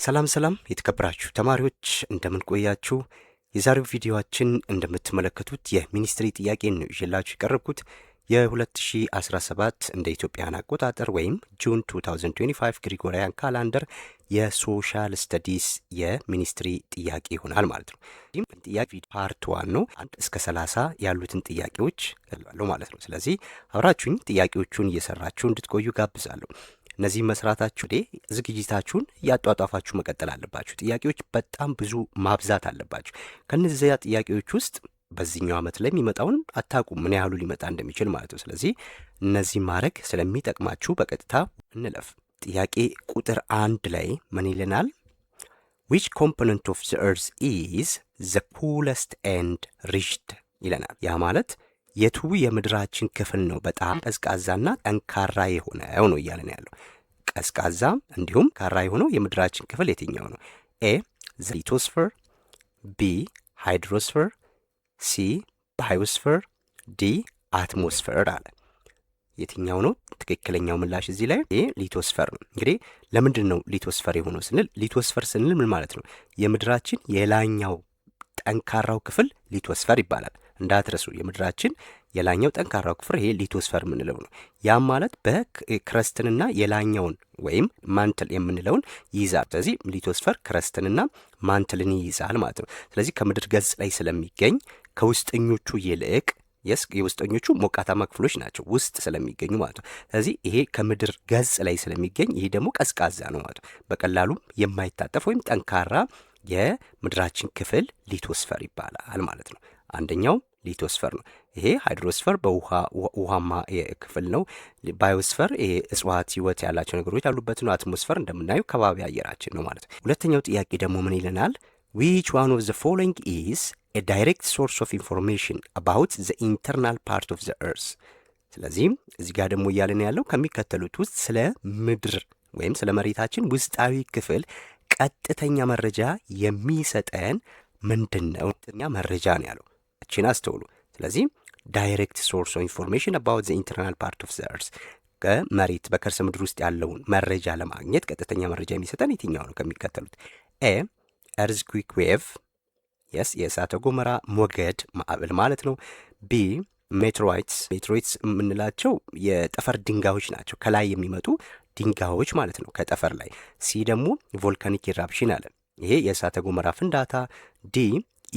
ሰላም ሰላም የተከበራችሁ ተማሪዎች እንደምን ቆያችሁ? የዛሬው ቪዲዮአችን እንደምትመለከቱት የሚኒስትሪ ጥያቄ ነው ይዤላችሁ የቀረብኩት የ2017 እንደ ኢትዮጵያን አቆጣጠር ወይም ጁን 2025 ግሪጎሪያን ካላንደር የሶሻል ስተዲስ የሚኒስትሪ ጥያቄ ይሆናል ማለት ነው። ይህም ጥያቄ ፓርት 1 ነው። 1 እስከ 30 ያሉትን ጥያቄዎች እላለሁ ማለት ነው። ስለዚህ አብራችሁኝ ጥያቄዎቹን እየሰራችሁ እንድትቆዩ ጋብዛለሁ። እነዚህ መስራታችሁ ዝግጅታችሁን ያጧጧፋችሁ መቀጠል አለባችሁ። ጥያቄዎች በጣም ብዙ ማብዛት አለባችሁ። ከነዚያ ጥያቄዎች ውስጥ በዚህኛው ዓመት ላይ የሚመጣውን አታውቁም ምን ያህሉ ሊመጣ እንደሚችል ማለት ነው። ስለዚህ እነዚህ ማድረግ ስለሚጠቅማችሁ በቀጥታ እንለፍ። ጥያቄ ቁጥር 1 ላይ ምን ይለናል? which component of the earth is the coolest and rigid ይለናል። ያ ማለት የቱ የምድራችን ክፍል ነው በጣም ቀዝቃዛና ጠንካራ የሆነው ነው እያለን ያለው። ቀዝቃዛ እንዲሁም ጠንካራ የሆነው የምድራችን ክፍል የትኛው ነው? ኤ ሊቶስፌር፣ ቢ ሃይድሮስፌር፣ ሲ ባዮስፌር፣ ዲ አትሞስፌር አለ። የትኛው ነው ትክክለኛው ምላሽ? እዚህ ላይ ኤ ሊቶስፌር ነው። እንግዲህ ለምንድን ነው ሊቶስፌር የሆነው ስንል፣ ሊቶስፌር ስንል ምን ማለት ነው? የምድራችን የላኛው ጠንካራው ክፍል ሊቶስፌር ይባላል። እንዳትረሱ፣ የምድራችን የላኛው ጠንካራው ክፍል ይሄ ሊቶስፌር የምንለው ነው። ያም ማለት በክረስትንና የላኛውን ወይም ማንትል የምንለውን ይይዛል። ስለዚህ ሊቶስፌር ክረስትንና ማንትልን ይይዛል ማለት ነው። ስለዚህ ከምድር ገጽ ላይ ስለሚገኝ ከውስጠኞቹ ይልቅ የውስጠኞቹ ሞቃታማ ክፍሎች ናቸው ውስጥ ስለሚገኙ ማለት ነው። ስለዚህ ይሄ ከምድር ገጽ ላይ ስለሚገኝ ይሄ ደግሞ ቀዝቃዛ ነው ማለት ነው። በቀላሉም የማይታጠፍ ወይም ጠንካራ የምድራችን ክፍል ሊቶስፌር ይባላል ማለት ነው። አንደኛው ሊቶስፌር ነው። ይሄ ሃይድሮስፌር በውሃማ ክፍል ነው። ባዮስፌር ይሄ እጽዋት ህይወት ያላቸው ነገሮች ያሉበት ነው። አትሞስፌር እንደምናየው ከባቢ አየራችን ነው ማለት ነው። ሁለተኛው ጥያቄ ደግሞ ምን ይለናል? which one of the following is a direct source of information about the internal part of the earth? ስለዚህ እዚህ ጋር ደግሞ እያለን ያለው ከሚከተሉት ውስጥ ስለ ምድር ወይም ስለ መሬታችን ውስጣዊ ክፍል ቀጥተኛ መረጃ የሚሰጠን ምንድን ነው? ቀጥተኛ መረጃ ነው ያለው። እቺን አስተውሉ። ስለዚህ ዳይሬክት ሶርስ ኦፍ ኢንፎርሜሽን አባውት ዘ ኢንተርናል ፓርት ኦፍ ዘ እርስ፣ ከመሬት በከርሰ ምድር ውስጥ ያለውን መረጃ ለማግኘት ቀጥተኛ መረጃ የሚሰጠን የትኛው ነው ከሚከተሉት? ኤ ኤርዝኩዊክ ዌቭ፣ የስ የእሳተ ገሞራ ሞገድ ማዕበል ማለት ነው። ቢ ሜትሮይትስ የምንላቸው የጠፈር ድንጋዮች ናቸው፣ ከላይ የሚመጡ ድንጋዮች ማለት ነው ከጠፈር ላይ። ሲ ደግሞ ቮልካኒክ ኢራፕሽን አለ፣ ይሄ የእሳተ ገሞራ ፍንዳታ። ዲ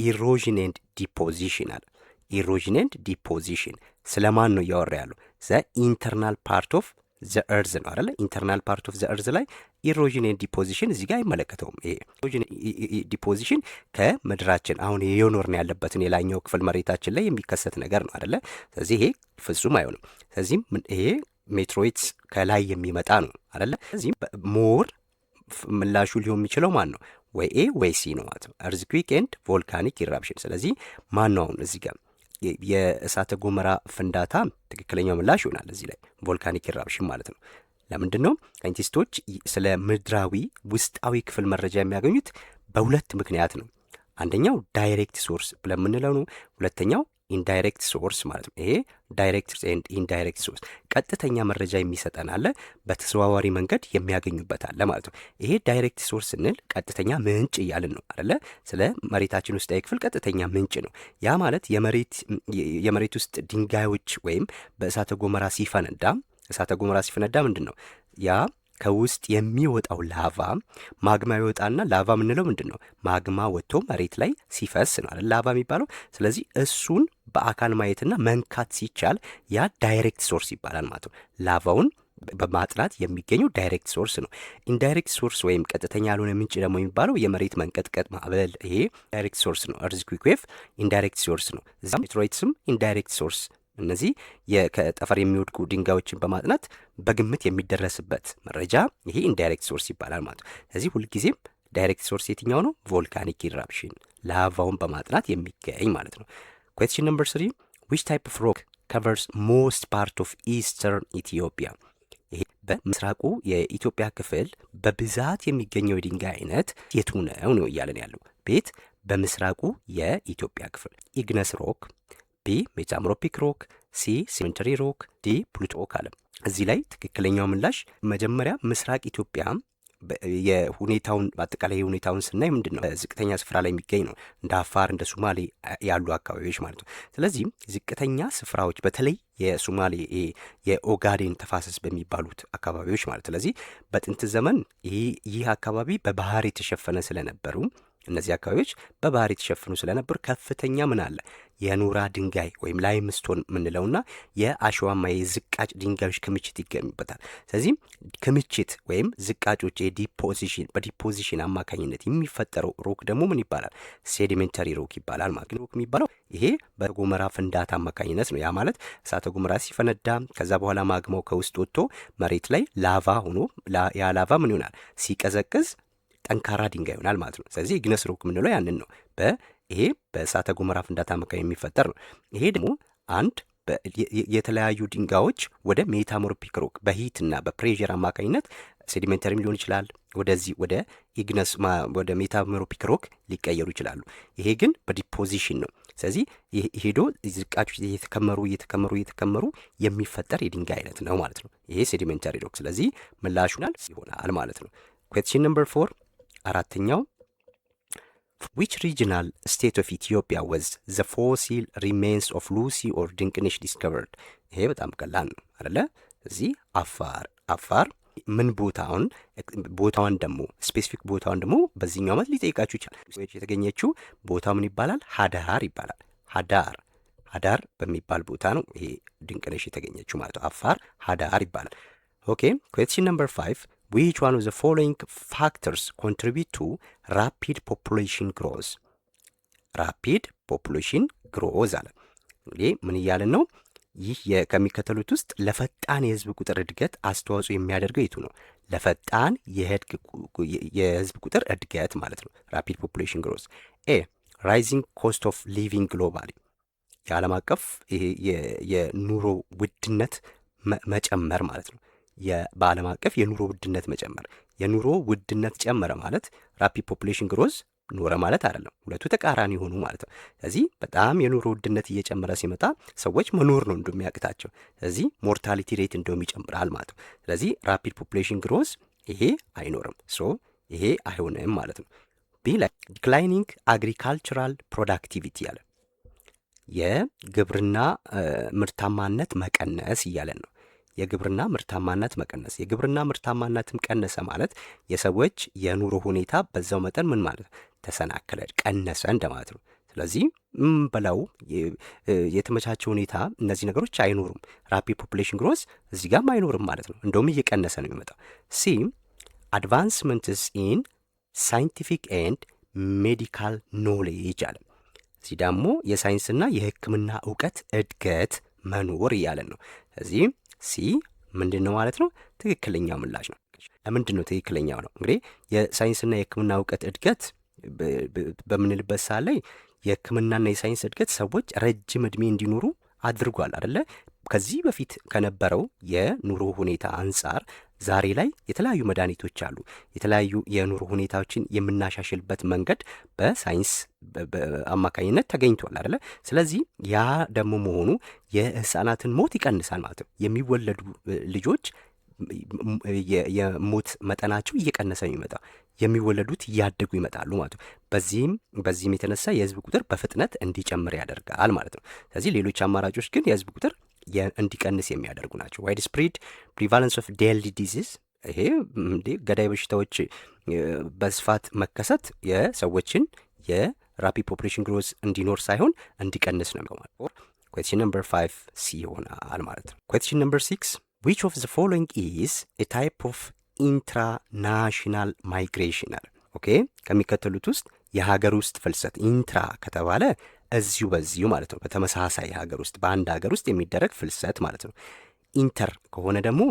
ኢሮዥን ኤንድ ዲፖዚሽን አለ። ኢሮዥን ኤንድ ዲፖዚሽን ስለማን ነው እያወራ ያለው? ዘ ኢንተርናል ፓርት ኦፍ ዘ እርዝ ነው አይደለ? ኢንተርናል ፓርት ኦፍ ዘ እርዝ ላይ ኢሮዥን ኤንድ ዲፖዚሽን እዚህ ጋር አይመለከተውም። ይሄ ኢሮዥን ዲፖዚሽን ከምድራችን አሁን የኖርን ያለበትን የላኛው ክፍል መሬታችን ላይ የሚከሰት ነገር ነው አይደለ? ስለዚህ ይሄ ፍጹም አይሆንም። ስለዚህም ይሄ ሜትሮይትስ ከላይ የሚመጣ ነው አይደለ? ስለዚህም ሞር ምላሹ ሊሆን የሚችለው ማን ነው? ወይ ኤ ወይ ሲ ነው ማለት ነው። ኤርዝኩዊክ ኤንድ ቮልካኒክ ኢራፕሽን። ስለዚህ ማን ነው አሁን እዚህ ጋር የእሳተ ገሞራ ፍንዳታ ትክክለኛው ምላሽ ይሆናል እዚህ ላይ ቮልካኒክ ኢራፕሽን ማለት ነው። ለምንድን ነው ሳይንቲስቶች ስለ ምድራዊ ውስጣዊ ክፍል መረጃ የሚያገኙት? በሁለት ምክንያት ነው። አንደኛው ዳይሬክት ሶርስ ብለን የምንለው ነው። ሁለተኛው ኢንዳይሬክት ሶርስ ማለት ነው። ይሄ ዳይሬክት ኤንድ ኢንዳይሬክት ሶርስ ቀጥተኛ መረጃ የሚሰጠን አለ፣ በተዘዋዋሪ መንገድ የሚያገኙበት አለ ማለት ነው። ይሄ ዳይሬክት ሶርስ ስንል ቀጥተኛ ምንጭ እያልን ነው አይደለ? ስለ መሬታችን ውስጣዊ ክፍል ቀጥተኛ ምንጭ ነው። ያ ማለት የመሬት ውስጥ ድንጋዮች ወይም በእሳተ ገሞራ ሲፈነዳ ምንድን ነው ያ ከውስጥ የሚወጣው ላቫ ማግማ ይወጣና ላቫ የምንለው ምንድን ነው? ማግማ ወጥቶ መሬት ላይ ሲፈስ ነው አይደል ላቫ የሚባለው። ስለዚህ እሱን በአካል ማየትና መንካት ሲቻል ያ ዳይሬክት ሶርስ ይባላል ማለት ነው። ላቫውን በማጥናት የሚገኘው ዳይሬክት ሶርስ ነው። ኢንዳይሬክት ሶርስ ወይም ቀጥተኛ ያልሆነ ምንጭ ደግሞ የሚባለው የመሬት መንቀጥቀጥ ማዕበል፣ ይሄ ዳይሬክት ሶርስ ነው። ኤርዝኩዊክ ዌቭ ኢንዳይሬክት ሶርስ ነው። እዛም ሜትሮይትስም ኢንዳይሬክት ሶርስ። እነዚህ ከጠፈር የሚወድቁ ድንጋዮችን በማጥናት በግምት የሚደረስበት መረጃ ይሄ ኢንዳይሬክት ሶርስ ይባላል ማለት ነው። ስለዚህ ሁልጊዜም ዳይሬክት ሶርስ የትኛው ነው? ቮልካኒክ ኢራፕሽን ላቫውን በማጥናት የሚገኝ ማለት ነው። ኩዌስችን ነምበር 3 which type of rock covers most part of eastern Ethiopia? ይሄ በምስራቁ የኢትዮጵያ ክፍል በብዛት የሚገኘው የድንጋይ አይነት የቱ ነው እያለን ያለው። ቤት በምስራቁ የኢትዮጵያ ክፍል ኢግነስ ሮክ፣ ቢ ሜታሞርፊክ ሮክ፣ ሲ ሲሜንተሪ ሮክ፣ ዲ ፕሉቶክ አለ። እዚህ ላይ ትክክለኛው ምላሽ መጀመሪያ ምስራቅ ኢትዮጵያ የሁኔታውን በአጠቃላይ ሁኔታውን ስናይ ምንድን ነው ዝቅተኛ ስፍራ ላይ የሚገኝ ነው፣ እንደ አፋር እንደ ሶማሌ ያሉ አካባቢዎች ማለት ነው። ስለዚህ ዝቅተኛ ስፍራዎች በተለይ የሶማሌ የኦጋዴን ተፋሰስ በሚባሉት አካባቢዎች ማለት ስለዚህ በጥንት ዘመን ይህ አካባቢ በባህር የተሸፈነ ስለነበሩ እነዚህ አካባቢዎች በባህር የተሸፈኑ ስለነበሩ ከፍተኛ ምን አለ የኖራ ድንጋይ ወይም ላይምስቶን የምንለውና የአሸዋማ የዝቃጭ ድንጋዮች ክምችት ይገኙበታል። ስለዚህ ክምችት ወይም ዝቃጮች በዲፖዚሽን አማካኝነት የሚፈጠረው ሮክ ደግሞ ምን ይባላል? ሴዲሜንተሪ ሮክ ይባላል ማለት ነው። ሮክ የሚባለው ይሄ በጎመራ ፍንዳታ አማካኝነት ነው። ያ ማለት እሳተ ጎመራ ሲፈነዳ ከዛ በኋላ ማግማው ከውስጥ ወጥቶ መሬት ላይ ላቫ ሆኖ ያ ላቫ ምን ይሆናል? ሲቀዘቅዝ ጠንካራ ድንጋይ ይሆናል ማለት ነው። ስለዚህ ኢግነስ ሮክ የምንለው ያንን ነው። ይሄ በእሳተ ገሞራ ፍንዳታ አማካኝ የሚፈጠር ነው። ይሄ ደግሞ አንድ የተለያዩ ድንጋዮች ወደ ሜታሞርፊክ ሮክ በሂትና በፕሬዠር አማካኝነት ሴዲሜንተሪም ሊሆን ይችላል ወደዚህ ወደ ኢግነስ ወደ ሜታሞርፊክ ሮክ ሊቀየሩ ይችላሉ። ይሄ ግን በዲፖዚሽን ነው። ስለዚህ ሄዶ ዝቃጮች እየተከመሩ የሚፈጠር የድንጋይ አይነት ነው ማለት ነው። ይሄ ሴዲሜንተሪ ሮክ። ስለዚህ ምላሹናል ይሆናል ማለት ነው። ኩዌስችን ነምበር 4 አራተኛው which regional state of Ethiopia was the fossil remains of Lucy or ድንቅነሽ discovered? ይሄ በጣም ቀላል ነው አይደለ? እዚህ አፋር ምን ቦታውን ደግሞ ስፔሲፊክ ቦታውን ደግሞ በዚህኛው ዓመት ሊጠይቃችሁ ይችላል። የተገኘችው ቦታው ምን ይባላል? ሀዳር ይባላል። ሀዳር በሚባል ቦታ ነው ይሄ ድንቅነሽ የተገኘችው ማለት ነው። አፋር ሀዳር ይባላል። ኦኬ ኩዌስችን ነምበር 5 which one of the following factors contribute to rapid population growth? rapid population growth አለ። እንግዲህ ምን እያለን ነው? ይህ ከሚከተሉት ውስጥ ለፈጣን የህዝብ ቁጥር እድገት አስተዋጽኦ የሚያደርገው የቱ ነው? ለፈጣን የህዝብ ቁጥር እድገት ማለት ነው rapid population growth። ኤ rising cost of living globally የዓለም አቀፍ የኑሮ ውድነት መጨመር ማለት ነው። በዓለም አቀፍ የኑሮ ውድነት መጨመር። የኑሮ ውድነት ጨመረ ማለት ራፒድ ፖፑሌሽን ግሮዝ ኖረ ማለት አይደለም። ሁለቱ ተቃራኒ ሆኑ ማለት ነው። ስለዚህ በጣም የኑሮ ውድነት እየጨመረ ሲመጣ ሰዎች መኖር ነው እንደሚያቅታቸው። ስለዚህ ሞርታሊቲ ሬት እንደውም ይጨምራል ማለት ነው። ስለዚህ ራፒድ ፖፑሌሽን ግሮዝ ይሄ አይኖርም። ይሄ አይሆንም ማለት ነው። ቢ ላይ ዲክላይኒንግ አግሪካልቸራል ፕሮዳክቲቪቲ አለ። የግብርና ምርታማነት መቀነስ እያለን ነው። የግብርና ምርታማነት መቀነስ። የግብርና ምርታማነትም ቀነሰ ማለት የሰዎች የኑሮ ሁኔታ በዛው መጠን ምን ማለት ተሰናከለ፣ ቀነሰ እንደማለት ነው። ስለዚህ በላው የተመቻቸ ሁኔታ እነዚህ ነገሮች አይኖሩም። ራፒድ ፖፑሌሽን ግሮዝ እዚህ ጋርም አይኖርም ማለት ነው። እንደውም እየቀነሰ ነው የሚመጣው። ሲ አድቫንስመንትስ ኢን ሳይንቲፊክ ኤንድ ሜዲካል ኖሌጅ አለ። እዚህ ደግሞ የሳይንስና የሕክምና እውቀት እድገት መኖር እያለን ነው። ስለዚህ ሲ ምንድን ነው ማለት ነው? ትክክለኛው ምላሽ ነው። ለምንድን ነው ትክክለኛው ነው? እንግዲህ የሳይንስና የሕክምና እውቀት እድገት በምንልበት ሰዓት ላይ የሕክምናና የሳይንስ እድገት ሰዎች ረጅም ዕድሜ እንዲኖሩ አድርጓል አይደለ? ከዚህ በፊት ከነበረው የኑሮ ሁኔታ አንጻር ዛሬ ላይ የተለያዩ መድኃኒቶች አሉ። የተለያዩ የኑሮ ሁኔታዎችን የምናሻሽልበት መንገድ በሳይንስ አማካኝነት ተገኝቷል አይደለ? ስለዚህ ያ ደግሞ መሆኑ የህፃናትን ሞት ይቀንሳል ማለት ነው። የሚወለዱ ልጆች የሞት መጠናቸው እየቀነሰ ነው የሚመጣው። የሚወለዱት እያደጉ ይመጣሉ ማለት ነው። በዚህም የተነሳ የህዝብ ቁጥር በፍጥነት እንዲጨምር ያደርጋል ማለት ነው። ስለዚህ ሌሎች አማራጮች ግን የህዝብ ቁጥር እንዲቀንስ የሚያደርጉ ናቸው። ዋይድ ስፕሪድ ፕሪቫለንስ ኦፍ ዴድሊ ዲዚዝ ይሄ ገዳይ በሽታዎች በስፋት መከሰት የሰዎችን የራፒድ ፖፑሌሽን ግሮዝ እንዲኖር ሳይሆን እንዲቀንስ ነው የሚሆነው። ኩዌስችን ነምበር 5 ሲ ይሆናል ማለት ነው። ኩዌስችን ነምበር 6 which of the following is a type of intranational migration? ኦኬ ከሚከተሉት ውስጥ የሀገር ውስጥ ፍልሰት ኢንትራ ከተባለ በዚሁ ማለት ነው። በተመሳሳይ ሀገር ውስጥ በአንድ ሀገር ውስጥ የሚደረግ ፍልሰት ማለት ነው። ኢንተር ከሆነ ደግሞ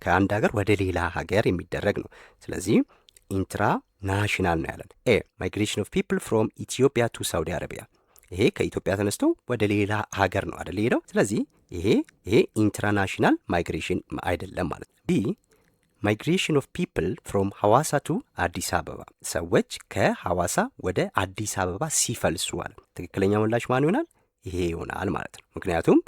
ከአንድ ሀገር ወደ ሌላ ሀገር የሚደረግ ነው። ስለዚህ ኢንትራ ናሽናል ነው ያለን። ኤ ማይግሬሽን ኦፍ ፒፕል ፍሮም ኢትዮጵያ ቱ ሳውዲ አረቢያ ይሄ ከኢትዮጵያ ተነስተው ወደ ሌላ ሀገር ነው አይደል ሄደው። ስለዚህ ይሄ ኢንትራናሽናል ማይግሬሽን አይደለም ማለት ነው። ቢ ማይግሬሽን ኦፍ ፒፕል ፍሮም ሐዋሳ ቱ አዲስ አበባ ሰዎች ከሐዋሳ ወደ አዲስ አበባ ሲፈልሱ አለ። ትክክለኛ ምላሽ ማን ይሆናል? ይሄ ይሆናል ማለት ነው። ምክንያቱም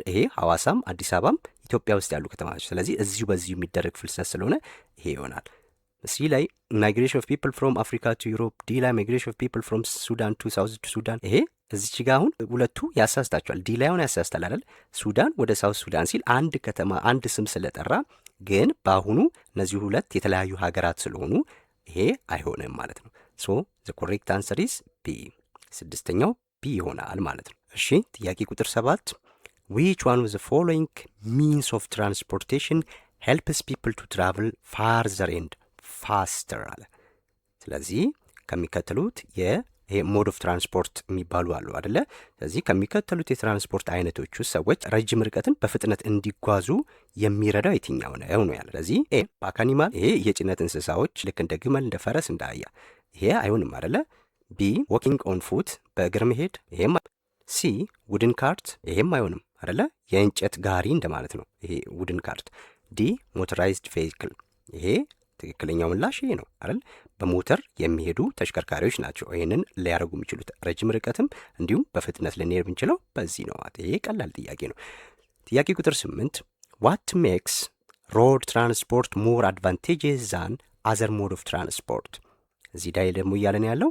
ይሄ ሐዋሳም አዲስ አበባም ኢትዮጵያ ውስጥ ያሉ ከተማዎች፣ ስለዚህ በዚሁ የሚደረግ ፍልሰት ስለሆነ ይሄ ይሆናል። ሲ ላይ ማይግሬሽን ኦፍ ፒፕል ፍሮም አፍሪካ ቱ ዩሮፕ፣ ዲ ላይ ማይግሬሽን ኦፍ ፒፕል ፍሮም ሱዳን ቱ ሳውዝ ሱዳን። ይሄ እዚች ጋ አሁን ሁለቱ ያሳስታቸዋል። ዲ ላይ አሁን ያሳስታል አይደል? ሱዳን ወደ ሳውዝ ሱዳን ሲል አንድ ከተማ አንድ ስም ስለጠራ፣ ግን በአሁኑ እነዚህ ሁለት የተለያዩ ሀገራት ስለሆኑ ይሄ አይሆንም ማለት ነው። ሶ ዘ ኮሬክት አንሰር ኢዝ ቢ። ስድስተኛው ቢ ይሆናል ማለት ነው። እሺ ጥያቄ ቁጥር 7 ዊች ዋን ኦፍ ዘ ፎሎዊንግ ሚንስ ኦፍ ትራንስፖርቴሽን ሄልፕስ ፒፕል ቱ ትራቭል ፋርዘር ኤንድ ፋስተር አለ። ስለዚህ ከሚከተሉት ይሄ ሞድ ኦፍ ትራንስፖርት የሚባሉ አሉ አደለ? ስለዚህ ከሚከተሉት የትራንስፖርት አይነቶች ውስጥ ሰዎች ረጅም ርቀትን በፍጥነት እንዲጓዙ የሚረዳው የትኛው ነው ነው ያለ። ስለዚህ ኤ ፓክ አኒማል፣ ይሄ የጭነት እንስሳዎች ልክ እንደ ግመል፣ እንደ ፈረስ፣ እንደ አህያ፣ ይሄ አይሆንም አደለ? ቢ ዎኪንግ ኦን ፉት፣ በእግር መሄድ፣ ይሄም። ሲ ውድን ካርት፣ ይሄም አይሆንም አደለ? የእንጨት ጋሪ እንደማለት ነው ይሄ ውድን ካርት። ዲ ሞተራይዝድ ቬሂክል፣ ይሄ ትክክለኛው ምላሽ ይሄ ነው አይደል? በሞተር የሚሄዱ ተሽከርካሪዎች ናቸው ይህንን ሊያደርጉ የሚችሉት። ረጅም ርቀትም እንዲሁም በፍጥነት ልንሄድ ብንችለው በዚህ ነው። ይሄ ቀላል ጥያቄ ነው። ጥያቄ ቁጥር 8 ዋት ሜክስ ሮድ ትራንስፖርት ሞር አድቫንቴጅስ ዛን አዘር ሞድ ኦፍ ትራንስፖርት። እዚህ ላይ ደግሞ እያለን ያለው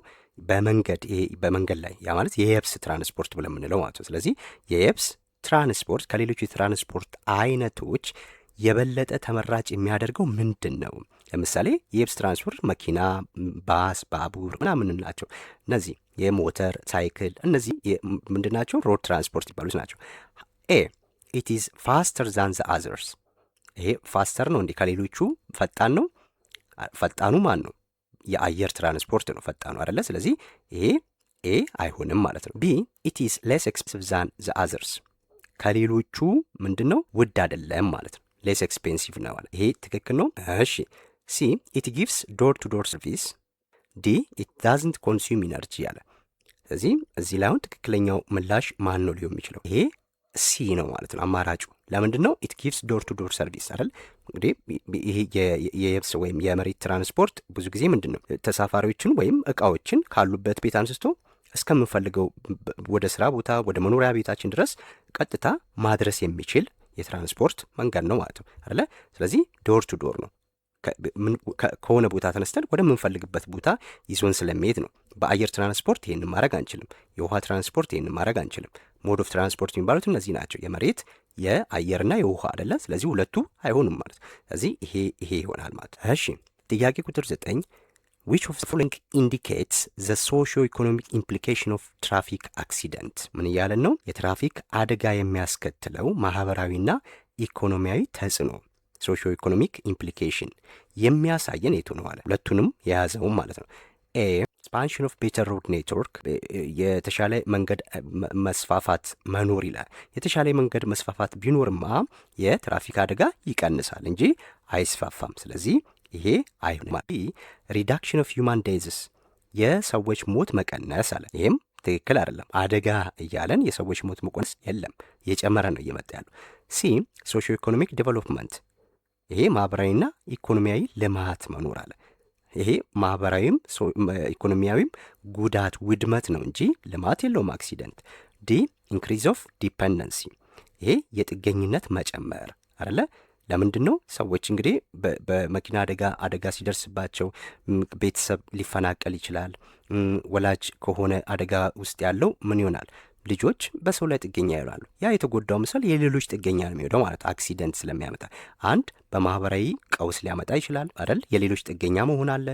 በመንገድ ላይ ያ ማለት የየብስ ትራንስፖርት ብለን የምንለው ማለት ነው። ስለዚህ የየብስ ትራንስፖርት ከሌሎቹ የትራንስፖርት አይነቶች የበለጠ ተመራጭ የሚያደርገው ምንድን ነው? ለምሳሌ የየብስ ትራንስፖርት መኪና፣ ባስ፣ ባቡር ምናምን ናቸው። እነዚህ የሞተር ሳይክል፣ እነዚህ ምንድን ናቸው? ሮድ ትራንስፖርት ይባሉት ናቸው። ኤ ኢት ኢዝ ፋስተር ዛን ዘ አዘርስ። ይሄ ፋስተር ነው እንዲህ ከሌሎቹ ፈጣን ነው። ፈጣኑ ማን ነው? የአየር ትራንስፖርት ነው ፈጣኑ አይደለ? ስለዚህ ይሄ ኤ አይሆንም ማለት ነው። ቢ ኢት ኢዝ ሌስ ኤክስፔንሲቭ ዛን ዘ አዘርስ። ከሌሎቹ ምንድን ነው? ውድ አይደለም ማለት ነው። ሌስ ኤክስፔንሲቭ ነው አለ። ይሄ ትክክል ነው። እሺ ሲ ኢት ጊቭስ ዶር ቱ ዶር ሰርቪስ። ዲ ኢት ዳዝንት ኮንሱም ኢነርጂ አለ። ስለዚህ እዚህ ላይ አሁን ትክክለኛው ምላሽ ማን ነው ሊሆን የሚችለው? ይሄ ሲ ነው ማለት ነው አማራጩ። ለምንድን ነው? ኢት ጊቭስ ዶር ቱ ዶር ሰርቪስ አይደል? እንግዲህ ይሄ የየብስ ወይም የመሬት ትራንስፖርት ብዙ ጊዜ ምንድን ነው ተሳፋሪዎችን ወይም እቃዎችን ካሉበት ቤት አንስቶ እስከምንፈልገው ወደ ስራ ቦታ ወደ መኖሪያ ቤታችን ድረስ ቀጥታ ማድረስ የሚችል የትራንስፖርት መንገድ ነው ማለት ነው አይደለ? ስለዚህ ዶር ቱ ዶር ነው። ከሆነ ቦታ ተነስተን ወደምንፈልግበት ቦታ ይዞን ስለሚሄድ ነው። በአየር ትራንስፖርት ይህን ማድረግ አንችልም። የውሃ ትራንስፖርት ይህን ማድረግ አንችልም። ሞድ ኦፍ ትራንስፖርት የሚባሉት እነዚህ ናቸው፣ የመሬት የአየርና የውሃ አይደለ? ስለዚህ ሁለቱ አይሆኑም ማለት ነው። ስለዚህ ይሄ ይሆናል ማለት ነው። እሺ ጥያቄ ቁጥር 9 which of the following indicates the socio-economic implication of traffic accident? ምን እያለን ነው? የትራፊክ አደጋ የሚያስከትለው ማህበራዊና ኢኮኖሚያዊ ተጽዕኖ ሶሾ ኢኮኖሚክ ኢምፕሊኬሽን የሚያሳየን የቱ ነው አለ። ሁለቱንም የያዘውም ማለት ነው። ኤ ኤክስፓንሽን ኦፍ ቤተር ሮድ ኔትወርክ፣ የተሻለ መንገድ መስፋፋት መኖር ይላል። የተሻለ መንገድ መስፋፋት ቢኖርማ የትራፊክ አደጋ ይቀንሳል እንጂ አይስፋፋም። ስለዚህ ይሄ አይሆንም። ቢ ሪዳክሽን ኦፍ ሂውማን ዴዝስ፣ የሰዎች ሞት መቀነስ አለ። ይሄም ትክክል አይደለም። አደጋ እያለን የሰዎች ሞት መቀነስ የለም፣ እየጨመረ ነው እየመጣ ያለው። ሲ ሶሾ ኢኮኖሚክ ዴቨሎፕመንት፣ ይሄ ማህበራዊና ኢኮኖሚያዊ ልማት መኖር አለ። ይሄ ማህበራዊም ኢኮኖሚያዊም ጉዳት ውድመት ነው እንጂ ልማት የለውም አክሲደንት። ዲ ኢንክሪዝ ኦፍ ዲፐንደንሲ፣ ይሄ የጥገኝነት መጨመር አይደለ? ለምንድን ነው ሰዎች እንግዲህ በመኪና አደጋ ሲደርስባቸው ቤተሰብ ሊፈናቀል ይችላል። ወላጅ ከሆነ አደጋ ውስጥ ያለው ምን ይሆናል? ልጆች በሰው ላይ ጥገኛ ይሆናሉ። ያ የተጎዳው ምስል የሌሎች ጥገኛ ነው የሚሄደው ማለት አክሲደንት ስለሚያመጣ አንድ በማህበራዊ ቀውስ ሊያመጣ ይችላል አይደል? የሌሎች ጥገኛ መሆን አለ።